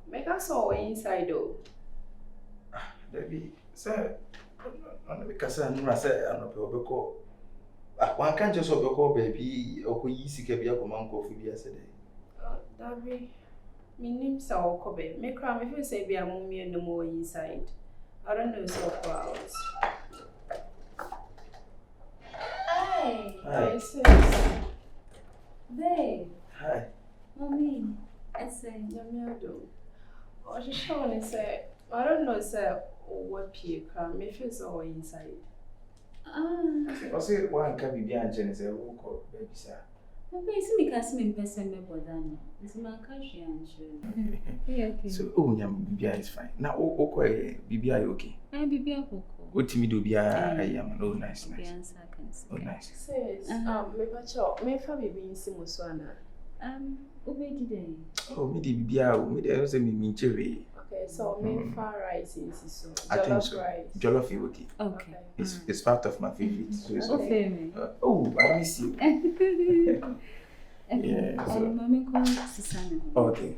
Make us all inside though. Debbie, sir, I'm because I'm not call. One can't just call baby or easy can be a command coffee yesterday. Debbie, my name's all Kobe. Make cram if you say be a mummy and no more inside. I don't know so far. Hey. Hi. Babe. Hi. Mommy. I said, Yamiado. Oh, she showing say, I don't know, sir, what P cram if it's all inside. I say one can be behind Jenny, say, who call baby, sir. Okay, so me cast me in person, me bodani. This man cash and show. So, oh, BBI is fine. Now, okay, BBI okay. BBI okay. What to me do be I am. Oh, nice. Oh, nice. Says, me pacho, me fa baby in Simoswana. Obey today. Oh, me the BBI, me the say me cherry. Okay, so me fa rice in so. I think so. Jollof is okay. Okay. It's part of my favorite. So it's okay. Oh, I miss you. Yeah. So. Mommy call Susanna. Okay.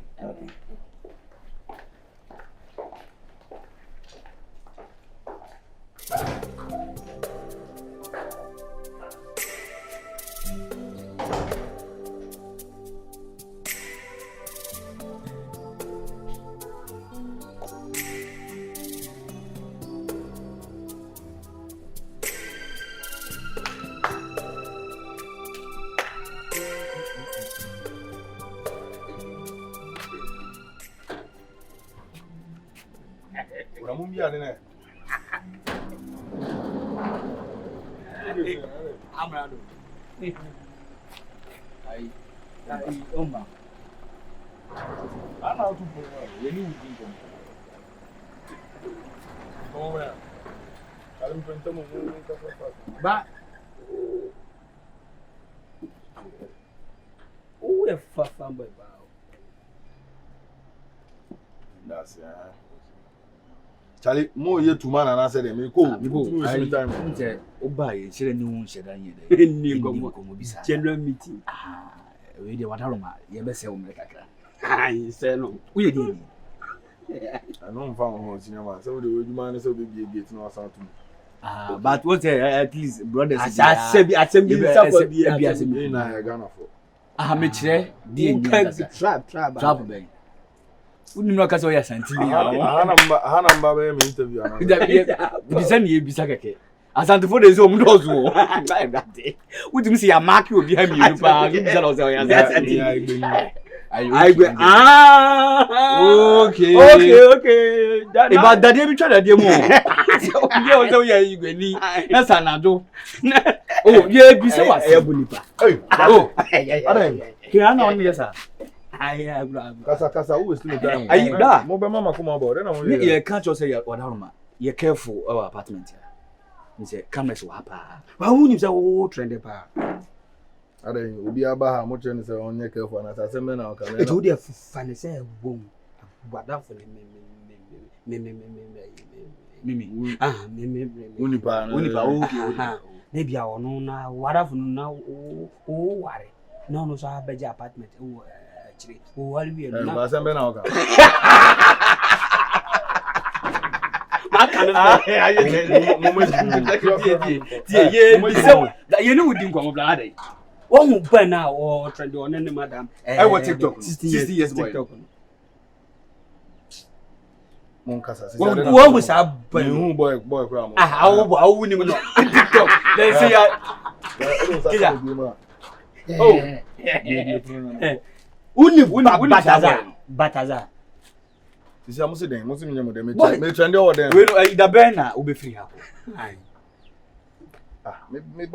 But who a fan boy? That's Charlie, more year to man and I said, "Me go, time." Oba, you should know Shadan. General meeting. We did what Aroma, you best say, I said, no, we did. I don't found home, cinema. So the would man is so big, it's not something. But what at least, brothers, I said, I said, be a Ghana for. I'm a chair, dear, trap, bank. Wouldn't know because I am sending Hanamba interview. You send you Bisaka. As I'm for the Zoom doors. Would you see a mark you behind me? Okay. But that you try to do more. You that's another. Oh, yeah, be so much. Oh, Kasa always still time. Mobile mama come about. Then you can't just say you're careful our apartment here. He said, cameras will happen. But who knows how trend pa? I don't know. Obi aba much and say on your careful and as I men now can. It would have funny say boom. But that for me. Unipa. Maybe I will know now. What have now? Oh, worry. No, so I have a apartment. Oh, actually, what will be a you know, we didn't come blood. One who burn now or trend on any madam. I was TikTok 60 years TikTok. What was our boy? I wouldn't even know. TikTok. Let's see. Oh, Bataza. This is a Muslim. Me trend over there. The banner will be free. Maybe me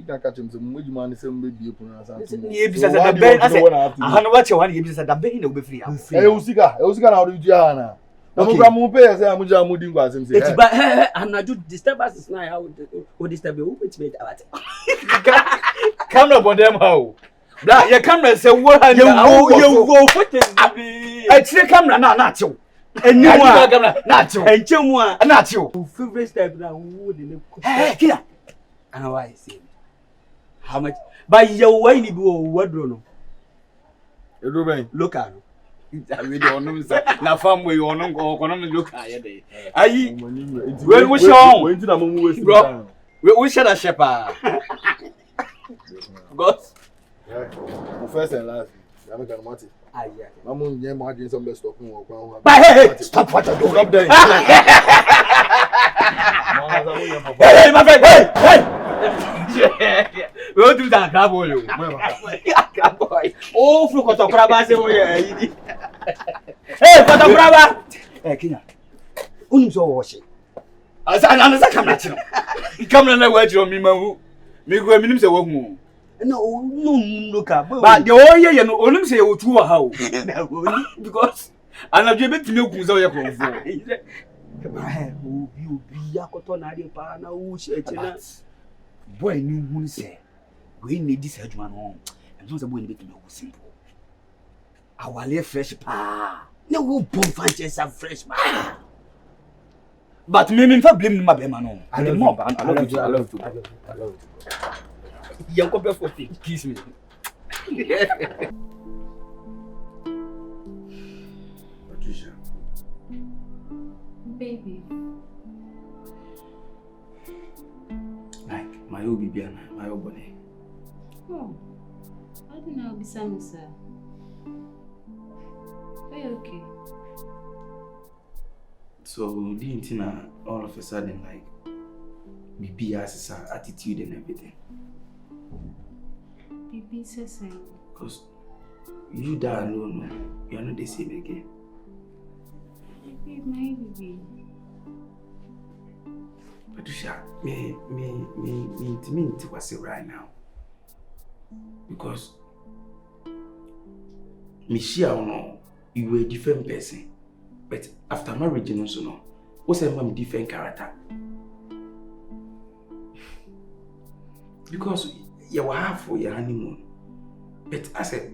didn't catch him. So much man is maybe you pronounce. The banner. I said, what you want? You said the banner will be free. Hey, Usika now do Jana. I'm going to pay. Say I'm going to go. It's but I'm not do disturb us now. How would disturb you? Which made about it? Come up on them how. That your camera say what you go footing. I see camera not you. And you camera not you. And you not you. Favorite step now would in the here. And how I see. How much? By your way you go wardrobe. Look at we don't know na farm we on go look at you. Ayi. Well we show. We share a shepherd. God. First and last, you haven't got Marty. I'm going to imagine some best of them. Hey, stop what you're doing. Stop there. Hey, my friend, hey. We won't do that, grab you. Grab boy. Oh, look at the crab. Hey, what the crab? Hey, Kina. Unzo wash it. As another camera. Come on, I watch you, me, me go a minimum say, what no, look up. But the whole year, you know, only say you two how because I have given to milk. So you be a cotton partner who said, boy, knew who say, we need this hedge man home and not a way to know simple. Our lay fresh pa. No, we'll find yourself fresh man. But me, for blame my man. I love you. Young couple for things, kiss me. Patricia. Baby. Like, my old baby and my old body. Oh, I don't know, Bisami, sir. Are you okay? So, didn't all of a sudden, like, baby has her attitude and everything. Baby says so. Because you die alone, you are not the same again. Baby, my baby. Patricia, me was it right now. Because Michelle, you were a different person. But after marriage, you know, what's a different character? Because you will have for your honeymoon. But I said,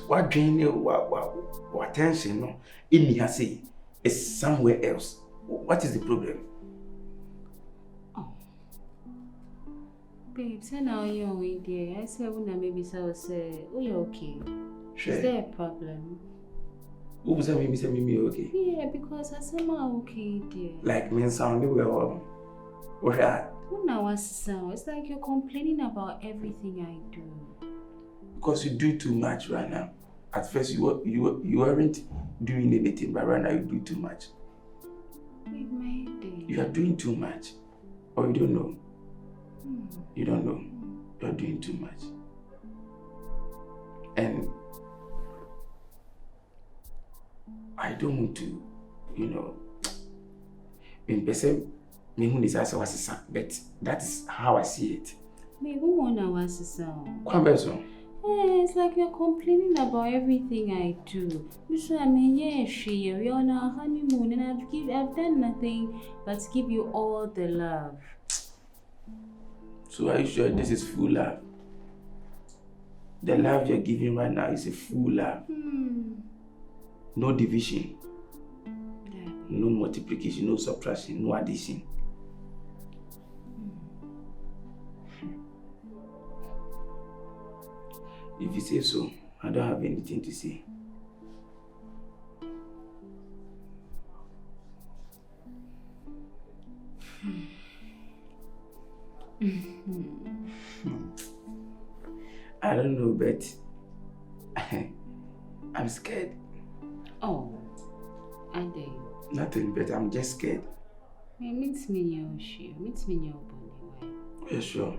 what drain you, what attention, no, in me, I say, is somewhere else. What is the problem? Babe, say now you're with there. I say, when maybe so say, oh, you're okay. Sure. Is there a problem? Who was saying me okay? Yeah, because I say, I'm okay, dear. Like me sounding well. What? Now what's sound? It's like you're complaining about everything I do. Because you do too much right now. At first you weren't doing anything, but right now you do too much. We've made it. You are doing too much. Or you don't know. You don't know. You are doing too much. And I don't want to, in person, but that is how I see it. Maybe one wants to sound. It's like you're complaining about everything I do. I mean, yeah, we're on our honeymoon and I've done nothing but give you all the love. So are you sure this is full love? The love you're giving right now is a full love. No division. No multiplication, no subtraction, no addition. If you say so, I don't have anything to say. I don't know, but I'm scared. Oh, Agyei. Nothing, but I'm just scared. Meet me in your shoe. Meet me in your body. Yeah, sure.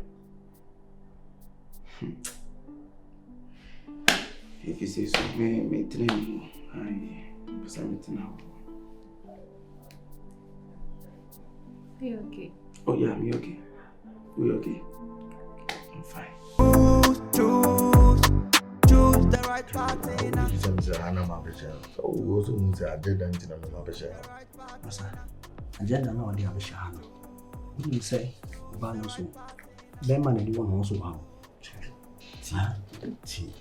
If you say so, me train you. Are you okay? Oh yeah, I'm okay. We okay? I'm fine. Choose the right party now. So we also need to agenda into my pressure. Agenda no dey have shahano. You say ba no so. Be man dey one also how. T.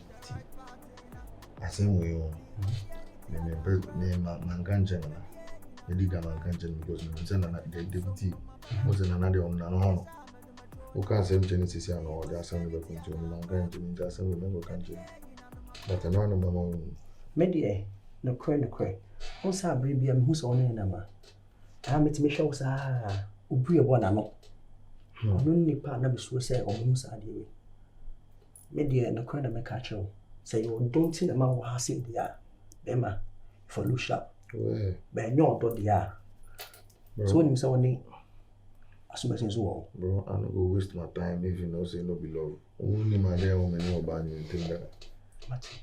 I say we on. Me manganjen na. Me diga manganjen because me say na the deputy. Was in another on na no. O can say Genesis ya no dey asem be continue manganjen me dey asem me go kanjen. But I know no mama. Me dey no kwe. O sa bibia me hu so no na ma. I met me show sa ubri ebo na no. Ono nipa na be so say o mu sa de. Me dey no kwe na me ka chew. Say you don't think na wa say dia. Bema for look sharp. We. Be nyo do dia. So when you say one assumption so bro, I no go waste my time if you know say no be love. Only my there woman no ban you think that.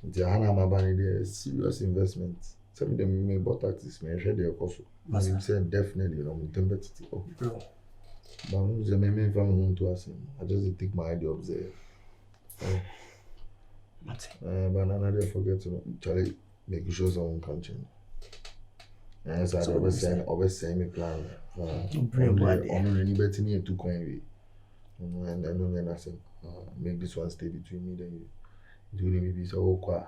The Hana Mabani there serious investment. Some of them may bought taxes, may share their cost. I'm saying definitely, I'm tempted to bro. But I'm just main family to us. I just take my idea up there. But another forget to Charlie make sure someone can change. Yes, I always say me plan. I'm really betting here 2 coin. And I know then I said, make this one stay between me then you. Do maybe so qua.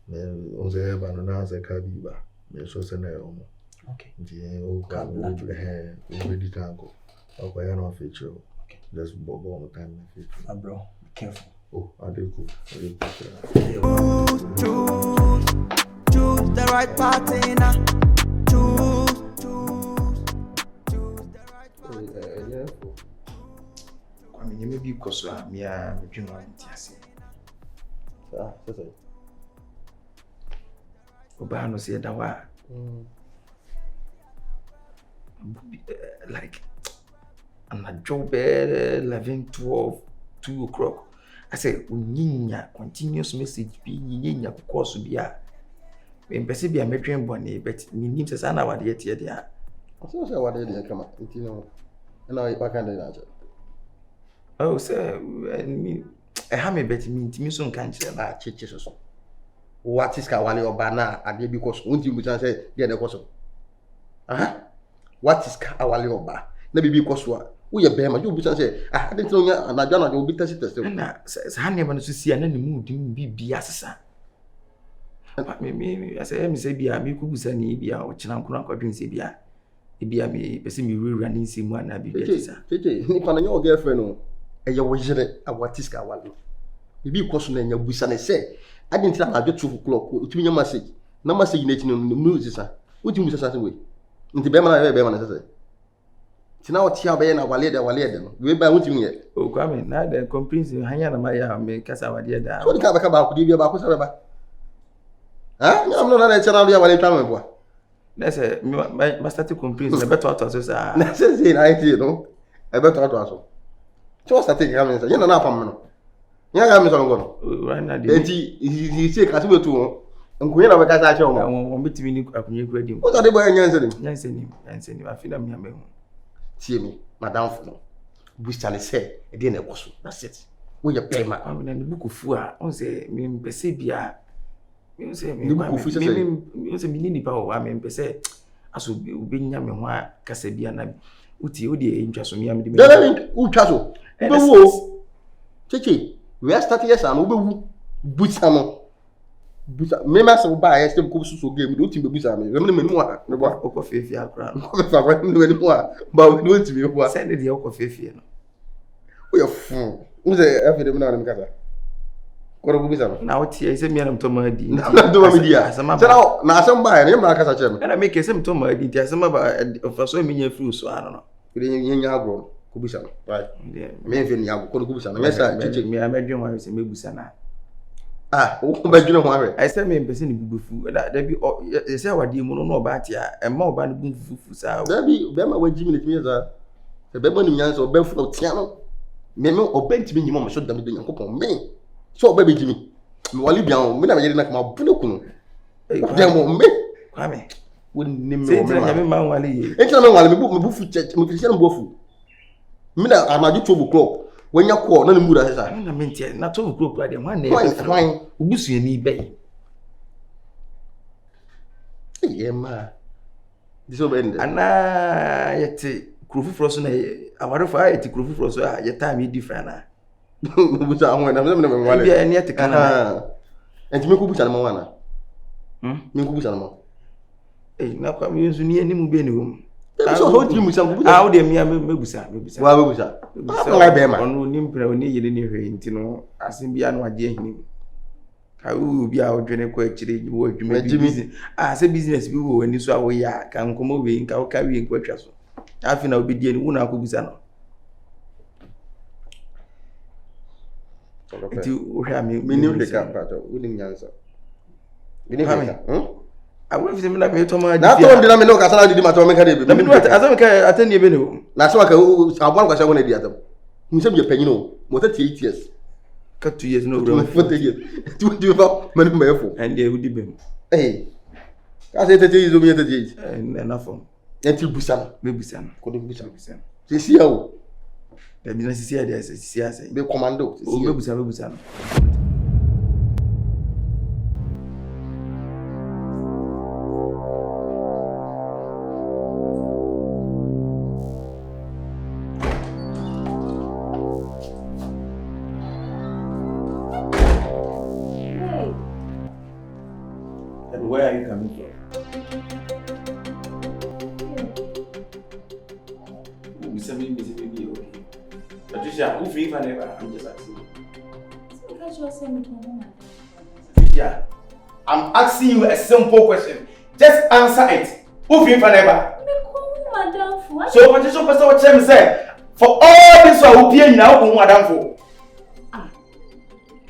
Men on the banana as a cabiba. Men so send a home. Okay. The old car already can't go. Okay, I know feature. Okay. Just bobo time feature. Bro, be careful. Oh, I do cool. Choose the right party now. Choose the right party. I mean, you may be because I'm between one and Tiasi. Obano said that wa like I'm a job 11, 12, 2 o'clock. I say unyinya continuous message be nyinya because be a when person be a metron bonny but me nim say na wade yet there. So say wade there come you know na I can do that. Oh sir, me I have me bet me so kan kire na cheche so. What is ka wale oba na ade because won't you say there na koso. What is ka wale oba? Na bibi koso a We are Bama, you say, I didn't know and I don't know be tested. I never see an enemy be Biasa. Maybe I say, be a Miku Sani, be our Chinakuna, Sabia. Be a me, person you running sim one, I be better. Nipan your girlfriend, and your wish at what is Kawalu. If you question your bush and say, I didn't tell her 2 o'clock to your message. No message in the music, sir. What do you miss away? In the Beman, now, Tia and Waleda, we buy what you get. Oh, come in, now the complaints in Hanyana Maya make us our dear down. What can I come about? Give you about what's ever? Huh? I'm not a channel while time. That's a master to complain. I better to us. That's it, I know. I better to us. Just I think you're not from Young Amazon gone. Right now, he said, as we do. And Queen of a cat, I won't be to me. What are they buying? Yansen, I feel I'm see me, Madame Funo. We shall say, a dinner was. That's it. We are paying my arm and the book of Fua. On say, me, Pesibia. You say, me, you say, me, power. I mean, Pese. As will be Yamma, Casabiana. Uti, Udi, interest me. I'm the Uchazo. Chichi, we are starting yes, and Ubu Butsamo. Members of buy still comes to game, don't you be Busami? Remember more about Okofifia crown. But we don't be what send the Okofifia. We are fool. Who's the evidence on the Casa? What will be some? Now, it's a man to my dear. Now, somebody, and I make a symptom, my dear, some of so many fruits, so I don't know. Young Yagro, Kubisan, right? Maybe Yago Kubisan. Yes, I imagine why it's a Mibusana. But you know why? I said, me in Bufu, that there be, they say, what do you know about here, and more about the Bufu. There be, Bema, where Jimmy is the Bebonians or Belfort Tiano. Memo or bent me, Mama, should them be upon me. So, baby Jimmy, while you be on, when I like my Bulukun. Then won't me. Kwame, wouldn't name me, man, while he ain't while we book my Bufu church, Mukian Bofu. Mina, I'm at 12 o'clock. When you call, no mood as I mean, not 12 o'clock, like one day. Why, Bussy and eBay. Yeah, ma. This over and yet, Krufu Frozen, I want to fire it to Krufu Frozen, your time is different. But I want to be any at the Canada. And to make up Salmona. Make up Salmon. Eh, now come using any movie. So how do you move? How do you mean? Well, we shall. I bear my own impre, you know, as in beyond what him. I will be out during a question. You work, you may Jimmy. As a business, we will, when you saw we are, can come over in Cow carrying questions. I think I'll be the one I could be done. You have me, the camp, wouldn't answer. You didn't I will have me to my now. I know Casala did my Tomic. Let me do it as I attend you. That's why I want to say the other. You said you're paying no, what 8 years. Cut 2 years, no, 40 years. 2 years, and they would be. Hey, I said that is over the age and enough for until Busan, maybe San, couldn't be some. They see how the business is here, there's a commando, maybe San. Where are you coming from? Okay. Patricia, who free for never? I'm just asking. Patricia, I'm asking you a simple question. Just answer it. Who free for never? So, Patricia, what Chem said, for all this, I will pay now, who Madame for?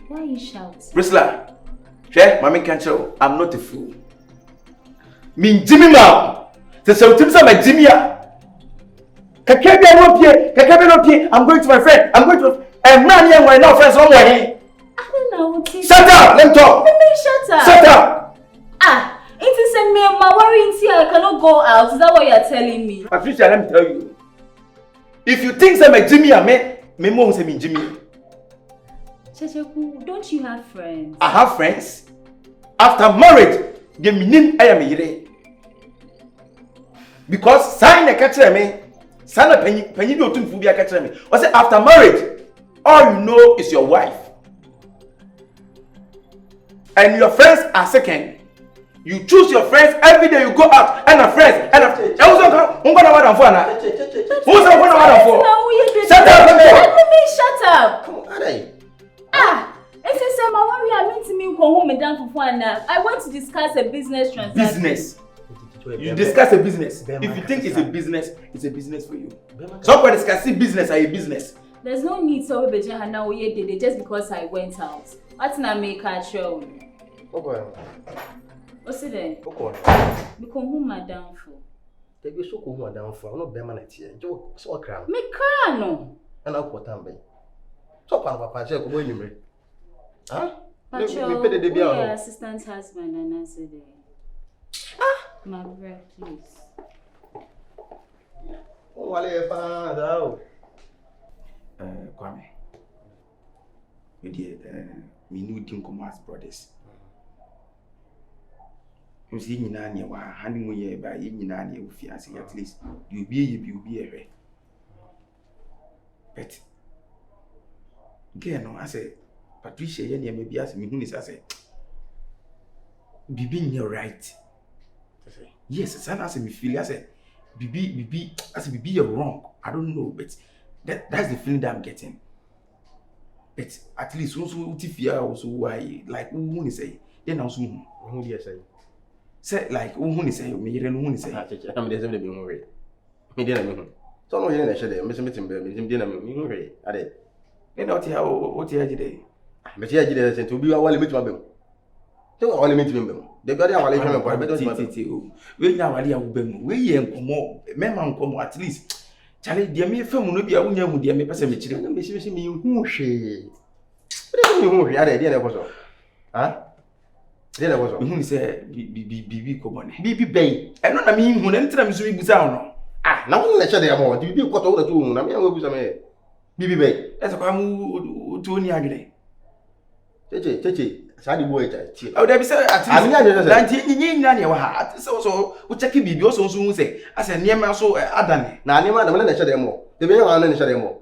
Why you shout? Priscilla. Mommy can't show. I'm not a fool. Mean Jimmy now. The sometimes I'm Jimmy. I'm going to my friend. I'm going to a man here when no friends on way. I don't know. Shut up. Let me talk. Shut up. Shut up. It is a me. My worry is here. I cannot go out. Is that what you're telling me? Patricia, let me tell you. If you think I'm a Jimmy, me won't say me Jimmy. Kyekyeku, don't you have friends? I have friends. After marriage, the meaning I am here. Because sign a catcher me, Sana penny do to be a catcher me. I said after marriage, all you know is your wife. And your friends are second. You choose your friends every day you go out and a friends and a friends. Who's going to for now? Who's going to for? Shut up! Let me shut up! Come on, it's a man we are meeting me home and down for fun now. I want to discuss a business transaction. Business? You discuss a business. If you think it's a business for you. Somebody discussing business are a business. There's no need to be now just because I went out. What's not make a show? What's it then? Because who my down for? They be so cool down for no be man here. So crown. Me crown no. And I'll put on be. So papa check go you huh? But your assistant husband and I said my breath, please. Wale pa dao. Kwame. We did me new team come as brothers. You see nyina ne wa honeymoon ye ba ye nyina ne ofiase at least you be a but again no I say Patricia ye ne maybe as me hu ni say bibi nye right. Yes, sana say me feel I say bibi as bibi you're wrong. I don't know but that's the feeling that I'm getting. But at least also utifia also why like who ni say then also who dey say say like who ni say me yere no who ni say I'm dey say me be who re me dey na me hu so no yere na she dey me say me tim dey na me hu re ade e na what here dey me say agide say to bi wale me tuma bem to wale me tuma bem de bi ade wale hwe me boy be titi we nya wale ya wo bem we ye nkomo me ma nkomo at least Charlie, dear me fam no bia wonya mu dear me pese me kire na me si me hu hwe me hu hwe ade na koso ha de na koso me hu ni se bibi ko bone bibi bay e no na me hu na ntra me so mi busa no na won na che de mo bibi ko to wo da tu hu na me hu busa me bibi bay e so kwa mu tu ni agire cheche sadi boy cha ti o da bi se ati nyi na ne wa ha so wo check bibi o so hu se ase ne ma so adane na ne ma da me na che de mo de be ya na che de mo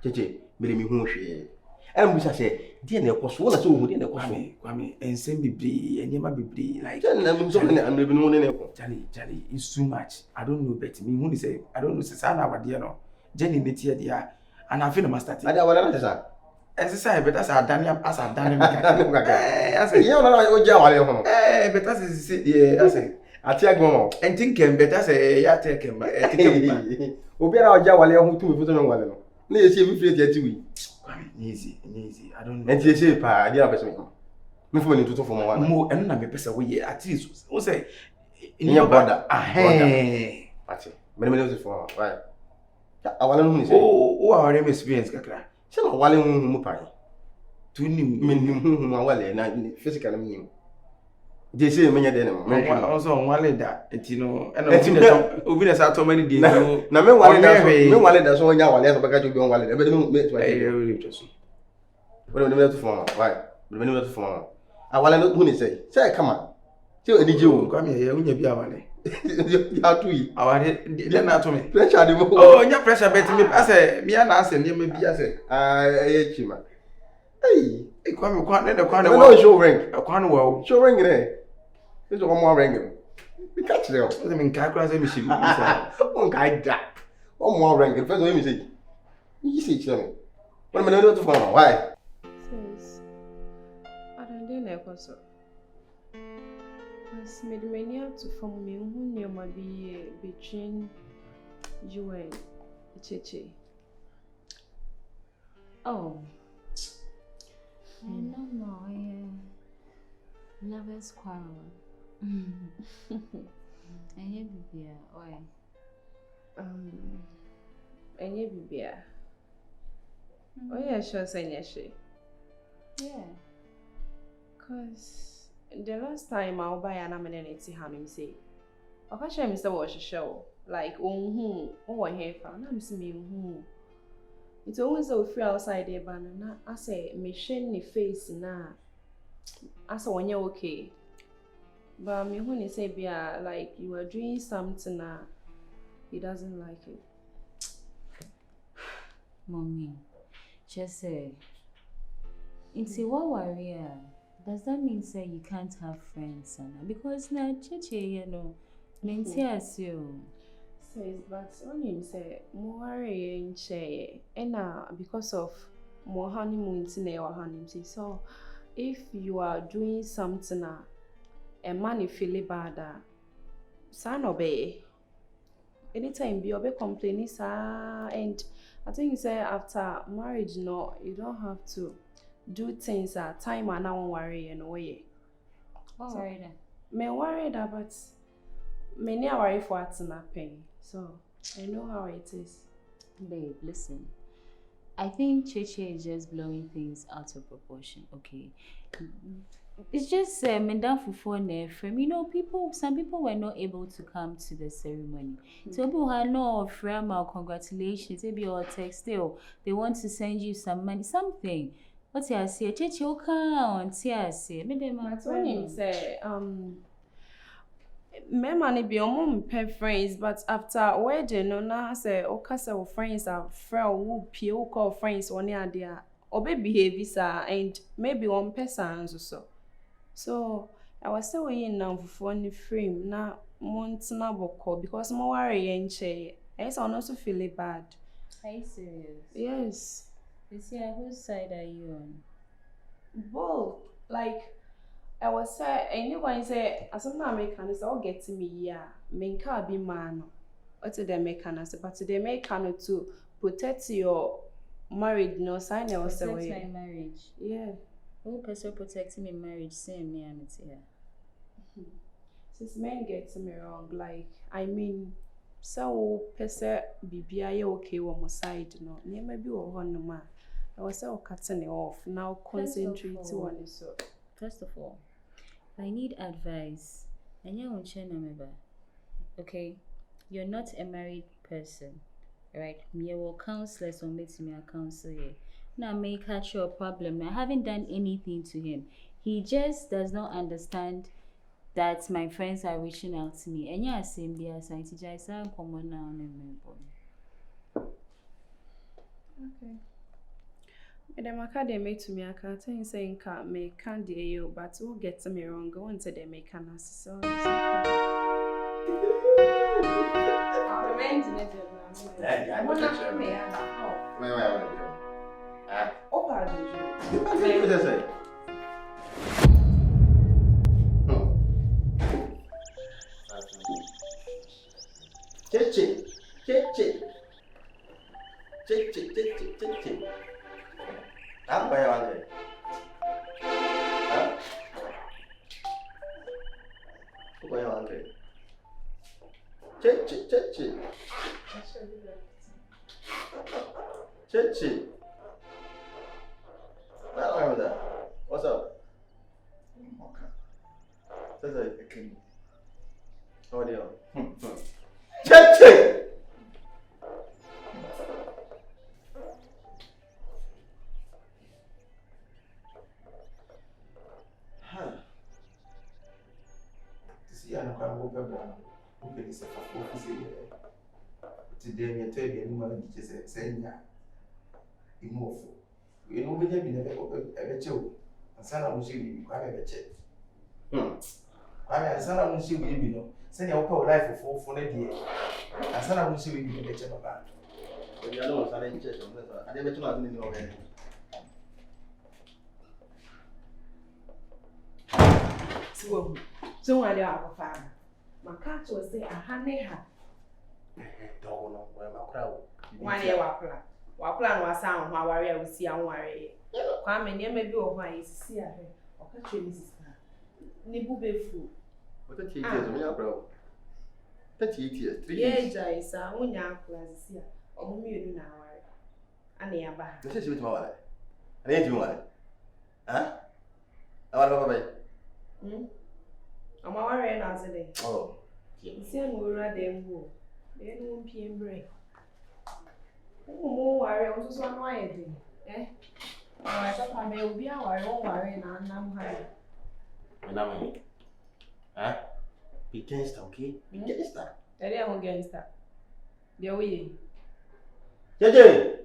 cheche me mi hu hwe em busa se die na ekoso na so hu die na ekoso kwame ensem bibri enyema bibri like na me so na am be no ne ko Charlie it's too much I don't know but me hu ni say I don't know say sana wade no Jenny metie dia and I feel must start ade wala na sa exercise better as adani as you na o ja wale ho better as say ati agbon and think better say ya take him obi na o ja wale ho tu me foto no wale no na ye see mi free ati wi easy I don't know and ye say pa dia person me fo ni tutu fo mo wa mo eno na me pesa wo ye at least wo say in your brother ati me no fo right awale no ni say o aware me experience kakra se no wale hu mu pa tu ni me ni hu awale na physical me ni je say me nya de no me also wale da enti no eno obi na sa to many dey no na me wale da so nya wale so baka jo bi on wale be me to just wale me to fo right me to fo awale no hu ni say kama se enije o kwa me ye unya bi awale ya tu yi awale de na to me pressure de mo nya pressure bet me ase me na ase ne me bi ase eh chima kwa me kwa ne kwa no show ring kwa no wa show ring ne eso como ring me catch there o me nka kwa se me shi bi on kai da o mo ring first o me say you see chama when me no to phone why sis I don't dey na ko so as me the many to form me who near my be between you and Cheche. Oh, no, lovers quarrel. Any bibia, any bibia. Oh yeah, sure, say she. Yeah. Cause the last time I'll buy an amenity him say, I can't share Mr. Wash show like here for I'm seeing it's always so free outside there, but I say machine the face na I saw when you're okay. But me when you say be like you were doing something he doesn't like it. Mommy, just say, what worry? Does that mean say you can't have friends, Anna? Because now, Cheche, says, but only him say more worry in che, and because of more honeymoon in our honeymoon. So, if you are doing something, a man feel bad, son obey. Anytime be obey complaining, sir, and I think you say after marriage, no, you don't have to do things at time and now worry and way. All right then. Me worry that, but many are worry for what's not paying. So I know how it is. Babe, listen. I think Cheche is just blowing things out of proportion. Okay, it's just me down for phone from. Some people were not able to come to the ceremony. So people had no friend or congratulations. Maybe or text still. They want to send you some money, something. What's I say? Cheche account. Say. Me dem. That's what him say. Me money be on pay friends, but after wedding, no na say okasa friends are friend who pay call friends on there. Obe behave sir, and maybe one person so. So I was saying now for one frame na month na boko because mo worry enche. I also feel it bad. Are you serious? Yes. You see, whose side are you on? Both. Like I was saying, and you going to say, as I'm not American, so get to me, yeah. Men can't be man. What's the American? But the American to protect your marriage, no sign or so. Protect my marriage. Yeah. Who person protecting my marriage? Same me, I'm here. Since men get me wrong, like I mean, so person be okay on my side, no. Near maybe one no man. I was so cutting it off. Now concentrate on it. So first of all, I need advice. And you won't share number. Okay? You're not a married person. Right? Me will counselors or meet me a counselor. Now make catch your problem. I haven't done anything to him. He just does not understand that my friends are reaching out to me. And yeah, same be as I just common now and okay. Madam Academy to me, I can't tell you saying can't make candy you, but who gets me wrong? Go and say they make an so. Apa yang ada? Hah? Apa yang ada? Cek. Apa yang ada? What's up? Saya King. Oh dia. Cek. Today, me tell you, no man just say, "You move. You know, we never ever chill. And Sana will see you. I never check. I mean, Sana will see you. No, send your whole life for a day. And Sana will see you in the channel back. But you know, Sana in church. I never told you anything. So I have a farm. My cat was there, a honey hat. Don't know where my crowd. 1 year Wapla was sound while I will see and worry. Come and near maybe or why is see her or catch your sister. Nibu be fool. What a 8 years, me, bro. 8 years, 3 years. Yeah, Jais, I won't have class here or me now. And they are back. This is with my wallet. I need you one. Huh? I want to buy. I'm worried answer day. Oh, see, I'm them go. They don't PM break. Oh, worry, I was just one thing. Eh? I thought I may be our own worry and I'm high. And I'm huh? Be gangster, okay? Be gangster. They are against that. There we. Agyei.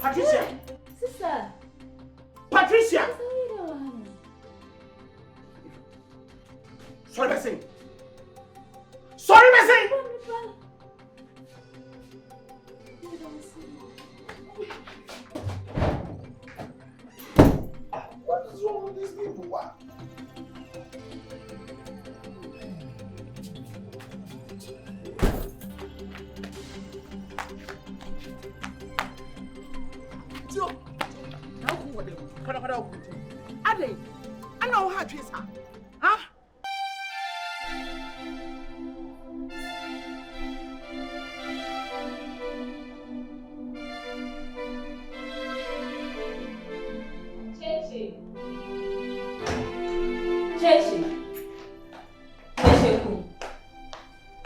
Patricia! Sister! Patricia! Sorry, Messi. Sorry, Messi. What is wrong with these people? What? Adei, I know how to say, huh? Kyekyeku.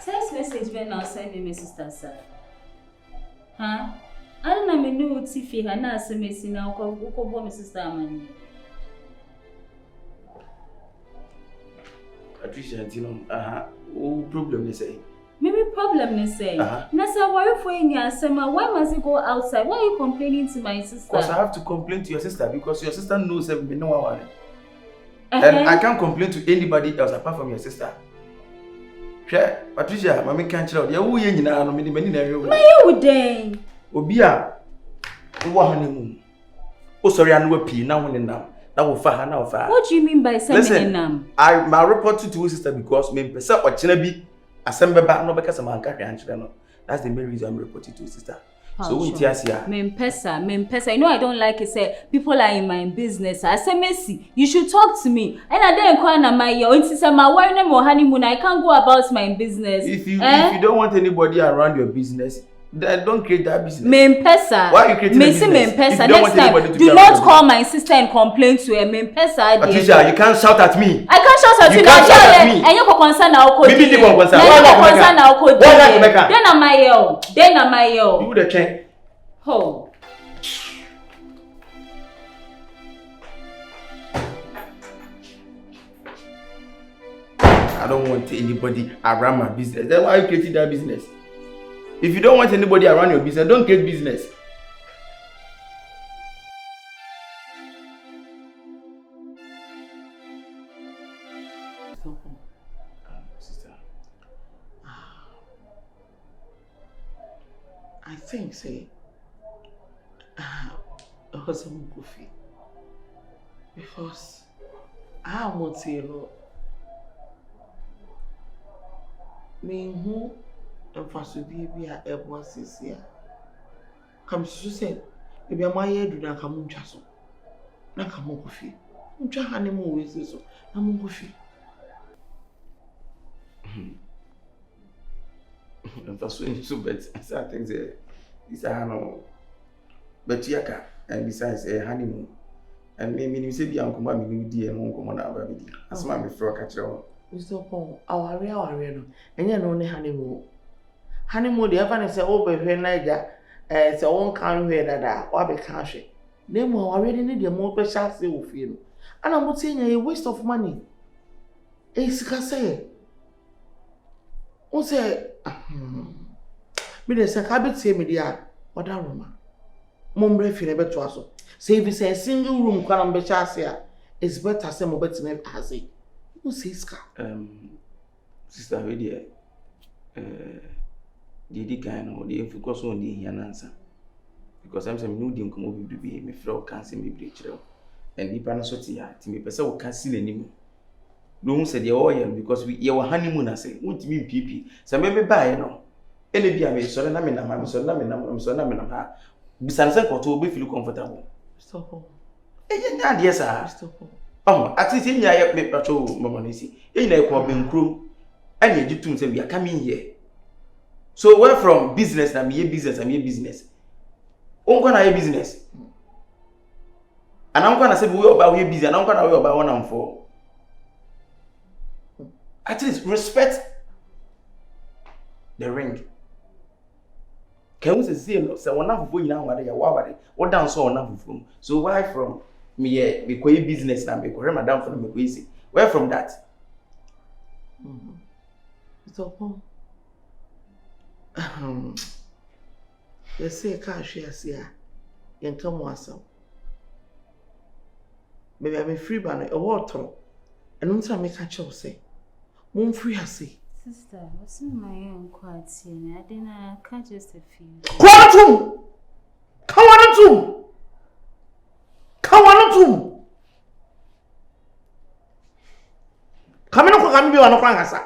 Text message when I send me, sister, sir. Huh? I don't know me if you have not sent me now. Go, my sister, man. Patricia, you know, what problem they say? Maybe problem they say. Nasa, why you for your summer? Why must you go outside? Why are you complaining to my sister? Because I have to complain to your sister because your sister knows everything. No one. And I can't complain to anybody else apart from your sister. Patricia, mommy can't tell you. Who you know? Many never. My you then. Obia, who honeymoon? Oh, sorry, I know a pea now and now. That will fire now. What do you mean by sending them? I report to your sister because me person or Chinabi assemble back no because I'm a carry and children. That's the main reason I'm reporting to your sister. So we tear me pesa. You know I don't like it. Say people are in my business. I say Messi, you should talk to me. And I don't inquire my year. It's my wife name or honeymoon. I can't go about my business. If you don't want anybody around your business, then don't create that business. Mempesa. Why are you creating a business? Mempesa. Next time, do not call my sister and complain to her. Mempesa. Patricia, you can't shout at me. I can't shout at you. You can't shout at me. And you concern now. Maybe you concern. Why Then am I yell. Then am I yell. You the king. Oh. I don't want anybody around my business. Then why are you creating that business? If you don't want anybody around your business, don't create business. Sister, I think, say, husband goofy. Because I want to, you know, me who and for to be a everyone says here. Come to say, if you are my head, do not come on Jason. Not come on coffee. Unja honeymoon is so. I'm on coffee. And for so bad, I think it's a no. But Yaka, and besides a honeymoon. And maybe you say, Uncle Mammy, dear, and Uncle Mona, as my before catch all. Mr. Pong, our real, and you know, honeymoon. Honeymoon, the ever say, oh, baby, Niger, as a one kind way that or be country. Name will already need a more precious of you. And I'm not saying a waste of money. It's say. Who say, me the second say, me dear, what a room. Mumbre feel to us. Say if it's a single room, can be chassia. It's better some of it never has it. Who says, Sister, dear, the kind of the focus on the answer. Because I'm saying, no, didn't come over to be me flow can't see me breach. And the panasotia, to me, person can't see anymore. No one said the oil because we your honeymoon. I say, won't mean PP. So maybe buy, you know. Any be a me, so I'm in a so I'm in a besides, I got to be feel comfortable. Stop home. Yes, sir. Oh, at least in your make patrol, Mamonisi. In a common crew, and you do say we are coming here. So, where from business and me business and me business? I'm gonna have business. And I'm gonna say we about your business, and I'm gonna worry about one and four. At least respect the ring. Can we say no? So one half of you now, what down so one half from. So why from me? Me quay business now. Me quay madam from me quay. Where from that? So, you say cash here, you come once. Maybe I'm a free banner, a water, and don't tell me catch up say. Won't free her say. Sister, what's in my own quiet scene? I didn't catch just a few. Come on, be on Frankasa.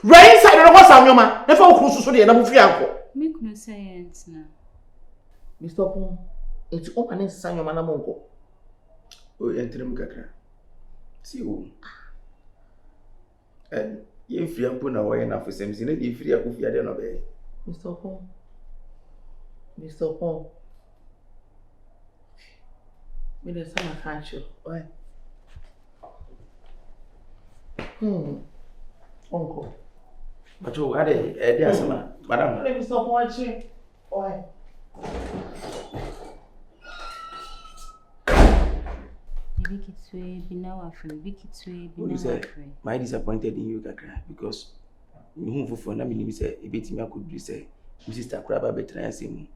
Right inside of what's on your man. Never close to the end of Fianco. Make no science now. Mr. Pong, it's open and sign your man a mongo. Oh, enter him, Gakra. See you. And if you put away enough for some, if you are going to obey. Mr. Pong. Me the summer catch you. Why? Uncle. But you are there, summer, madam. Let me stop watching. Why? What you say? My disappointed in you, Gakra, because you move for na me say a bit me could be say Mrs. Kraba better than him.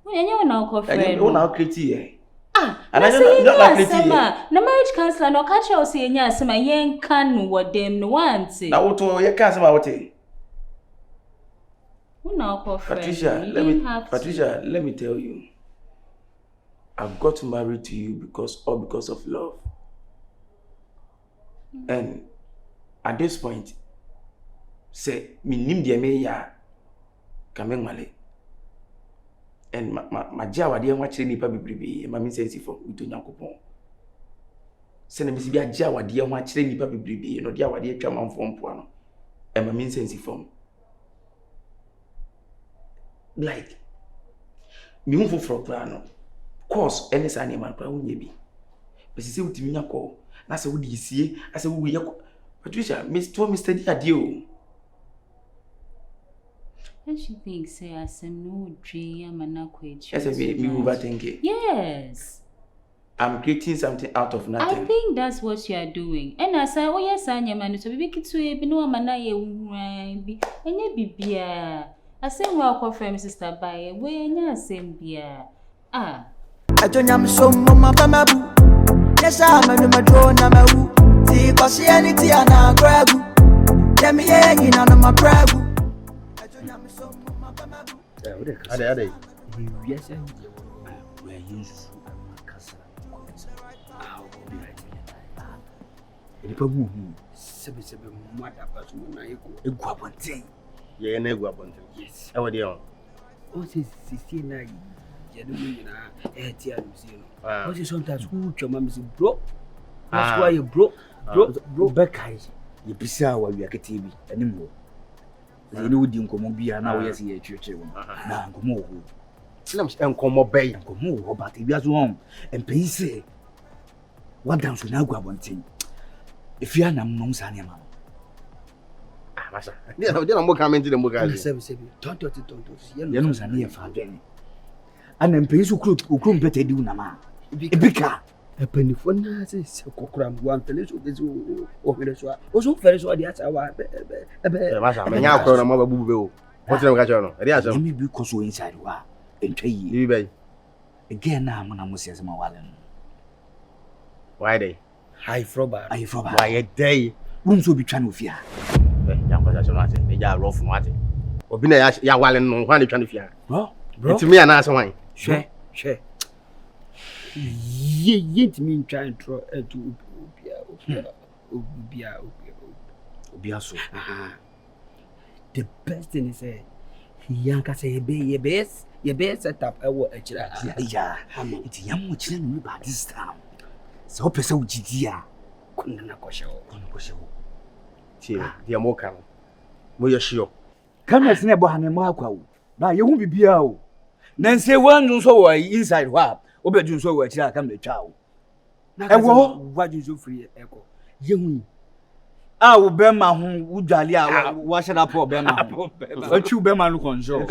When you now confront. You now create and I not create. Na marriage counselor no catch you say nya asema yen kan what them no want. Na what you can asema what? Who now confront? Patricia, let me tell you. I got married to you because of love. And at this point, say me nim dia me ya kameng male. And ma jawa dia wa chire nipa bebrebe ma me sense for to Nyankopon. Se na me si bia jawa dia wa chire nipa bebrebe no dia wa dia twa manfo mpo no. E ma me sense for. Like me hu for plan course any sign man pra wonye bi. But say utimi nyako na say wodi sie ase wo ye Patricia Mr. Adio. And she thinks say as no dream and not quite. Yes, me overthinking. Yes. I'm creating something out of nothing. I think that's what you are doing. And I say, oh yes, I am. So we get to be no man. I be and you be I say, well, confirm sister by when you same beer. I don't am so mama bamabu. Yes, I'm a drone. I'm a woo. See, cause she anything and I grab. Let me in on my grab. I don't am so mama bamabu. Ade. Yes, we are used to Makasa. Ele foi muito. Sabe moda para o na ego abonten. Yeah, na ego abonten. Yes. E wodi on. O se na ya do me na tia no se no. O se sometimes who chama me bro. That's why you bro back high. You bisa wa wi akete bi animwo. Ze ni wodi nkomo bia na wo yesi ye twetwe wo. Na nkomo wo. Sinam nkomo bay nkomo wo ba te bia so hom. Empen se wa dance na ego abonten. If you are not known, Sanya, Massa, they are more coming to the Mugazi. Don't, you know, Sanya, father. And then pay so crook who couldn't better do Nama. A bigger, a penny for Nazis, a cockram, one fellow, also very so the other. Massa, my young girl, mother boo. What's the catcher? Let me be cause inside. And pay you again. Now, when I must say, why they? I froba. Why a day? Rooms will be trying to fear. Young person, they are rough martin. Or been a ya while and one trying to fear. Bro, to me, an answer wine. Share. Ye to me trying to be so. The best thing is a young say, be your best set up a word. Yeah, it's young much by this time. So pesa ujidia kuna na kosho dia moka mo yeshio kama sine bo hane mo akwa wo na ye hu bibia o na nse wan so wo inside wa obedu so wo akira kama twa wo What you so free echo? You. Ah, wo be ma ho wo dwale a wa hye da po be ma ho. Ochu be ma no control.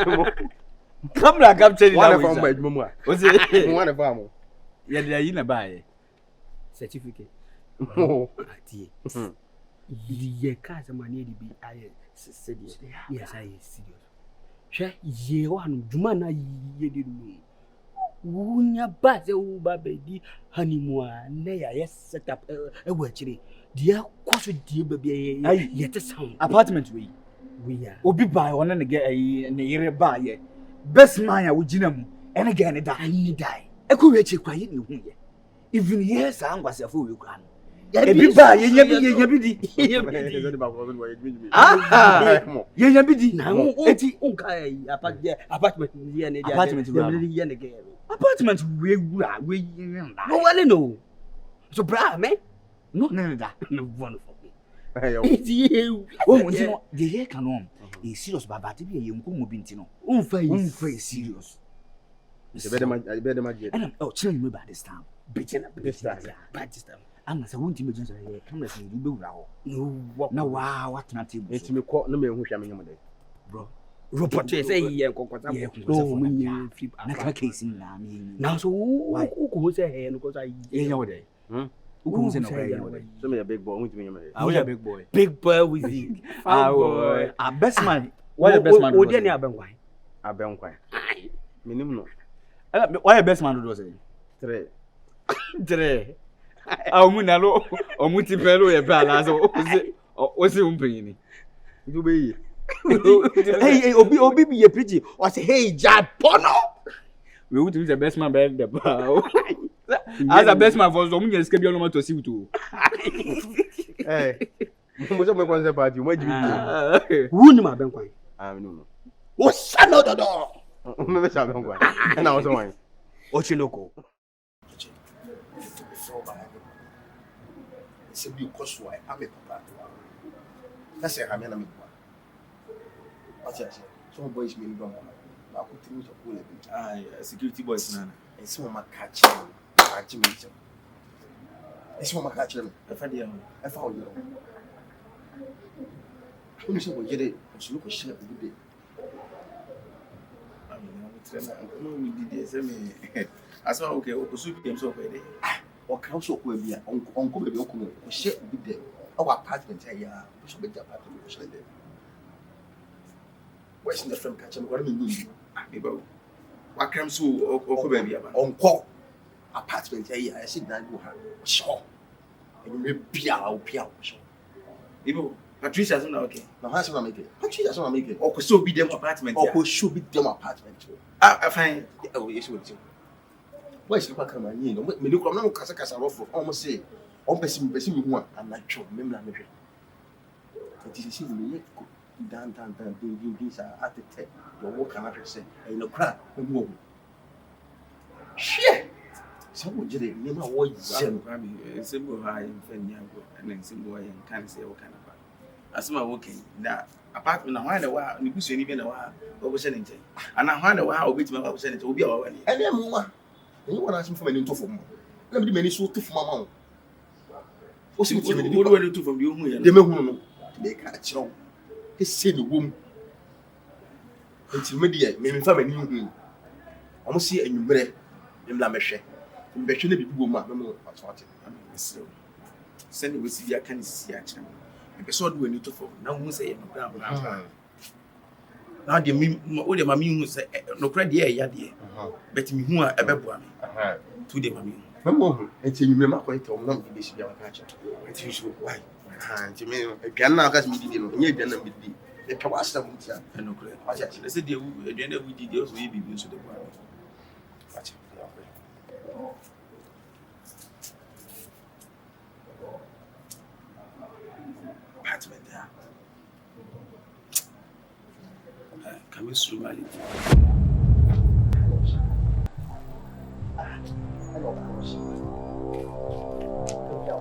Camera capture ni One from my mama. O say one from. Ye dey yi na ba ye. Certificate. Oh, ati. Ye ka za mani di bi aye serious. Yes, I is serious. Hwe ye wa no dwuma na ye di no. Wunya ba ze wo ba be di honeymoon na ya set up e wa chire. Dia kwaso die ba bi ye te sound. Apartment we are. Obi ba wona ne get ne yire ba ye. Best man ya wo gina mu. Ene ga ne da. Ani dai. E ko we che kwa ye ne hu ye. Even yes angwasefo we kwa no. Ebi ba ye nya bi di. Ye bi di. Na eti unka apartment ye ne dia. Apartment we wura we yin da. No wale no. So bra me. No da. No one for me. Eti oh nti no de ye kan no. E serious baba te bi ye mko mo bi nti no. Unfa serious. It's better my get. And oh chill me by this time. Bitching up this time. I'm say won't me just here. Come let's do be wura ho. No wow what na table. Eti me call no me hu hwa me nyam de. Bro. Report say ye kokota. No me flip. Na ka case na me. Now so why who say here no cause I ye nya wode. Who say no here wode. So me a big boy, won't me nyam de. I was a big boy. Big boy with you. Our best man. Why the best man? O dey ni abenkwan. Abenkwan. Minim no. Why the best man do say? 3. Munalo, or multipelo, a balance, or say, Umpini. You be. Hey, Obi, be a pretty, or say, hey, Japono. We would use the best man by the bow. As a best man for some years, can be almost to see to. Hey, most of my concept party, what do you who knew my bank? I know. What's another door? Maybe I'm going. And I was one. Ochiloko. It's a big cost why I'm a papa. That's a hammer. What's that? Some boys mean wrong. I put things up with it. Security boys, man. And some of my catching. It's one of my catching. I found you. When you say we get it, you look a share of the day. No, we did this. I mean, as well, okay, we should be so ready. Or council will be uncle, baby, uncle, we share with them. Our apartment, we should be the apartment. Where's the friend catching? What do you mean? What comes to or baby? Uncle apartment, I said, I go have sure. And you may be our piano. People, Patricia's not okay. Now, how's what I make it? Patricia's what I make it. Or could so be them apartment. Or should be them apartment. I find. Oh, yes, what you. Where's the pack of my name? Me look, I'm not Casacas off. Almost say, on person, you want. I'm not sure. Remember, it is a me down, do this at the tech. Your work cannot say, and no crap, no more. Shit! Someone did it, never was simple high and then simple and can't say what kind of. As my working that apartment, I wonder why you push even a while over sending. And I wonder why I'll be to my sending to be already. And then more. And you want to ask me for any two for more. Let me many so two for my mom. What's it to me? What do I do from you? They may catch on. He said the womb. It's immediate, maybe family new. Almost see a new bread in La Meche. In Bechina be woman, no more. Send it with Sylvia can see a channel. Episode when you took for now, who say now the mammy who say no credit, yeah, dear. Bet me who are a baby. To the mammy. Mamma, and you remember quite a number of this. It's usual. Why? To me, a gun now has me dealing with you, then with the Kawasa. And no credit. I said, the end of the deals will be used to the world. Apartment there. Can we swim a little?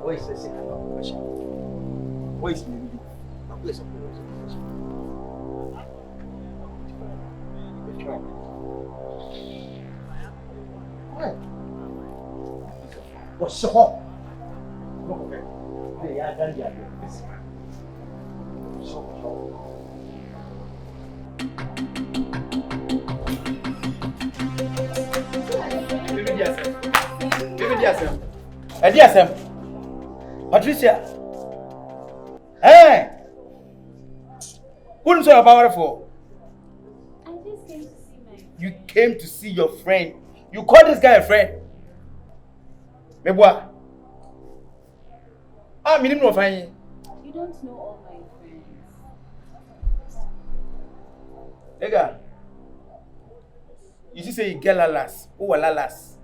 Where is the second question? Where is me? Where's the what's the hole? Yeah, I can't get it. Patricia. Hey! Who is your power for? I just came to see my friend. You came to see your friend. You call this guy a friend? Meboa. Ah, me didn't know fine. You don't know all my friends. Nigga. You just say you get lalas. Who are lalas?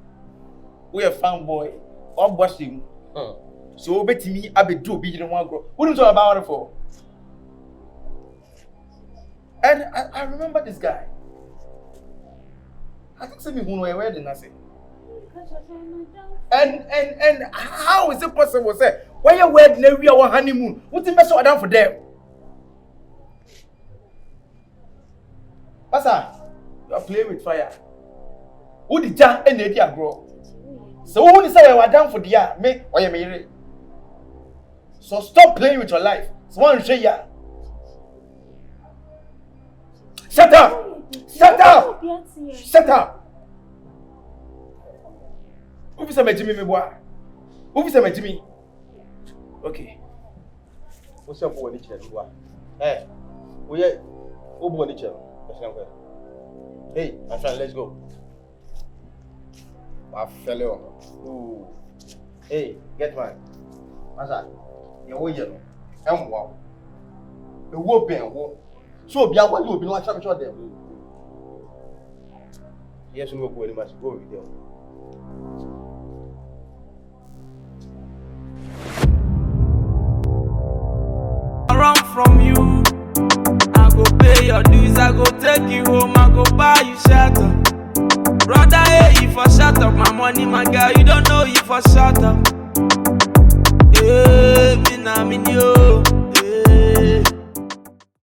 We a fanboy. Or bossing. So bet me I be do be the one grow. Who is your power for? And I remember this guy. I think some people know where they say. And how is it possible? Say, why you wedding we our honeymoon? What the mess down for them? Pastor, you are playing with fire. Who did that and the idea grow? So who is say we are down for the year? Me or you marry? So stop playing with your life. So one say ya. Shut up! Shut up! Shut up! Who is a Jimmy, boy? Who is a Jimmy? Okay. What's up for the chair? Hey, we are over the chair. Hey, my friend, let's go. My fellow. Hey, get mine. Masa, you're way yellow. And wow. A whoop and whoop. So, be what you be not trying to show them. Yes, we will go much go with them. Run from you. I go pay your dues, I go take you home, I go buy you shelter. Brother, hey, you for shut up, my money, my girl, you don't know you for shut up. Hey, me na me yo.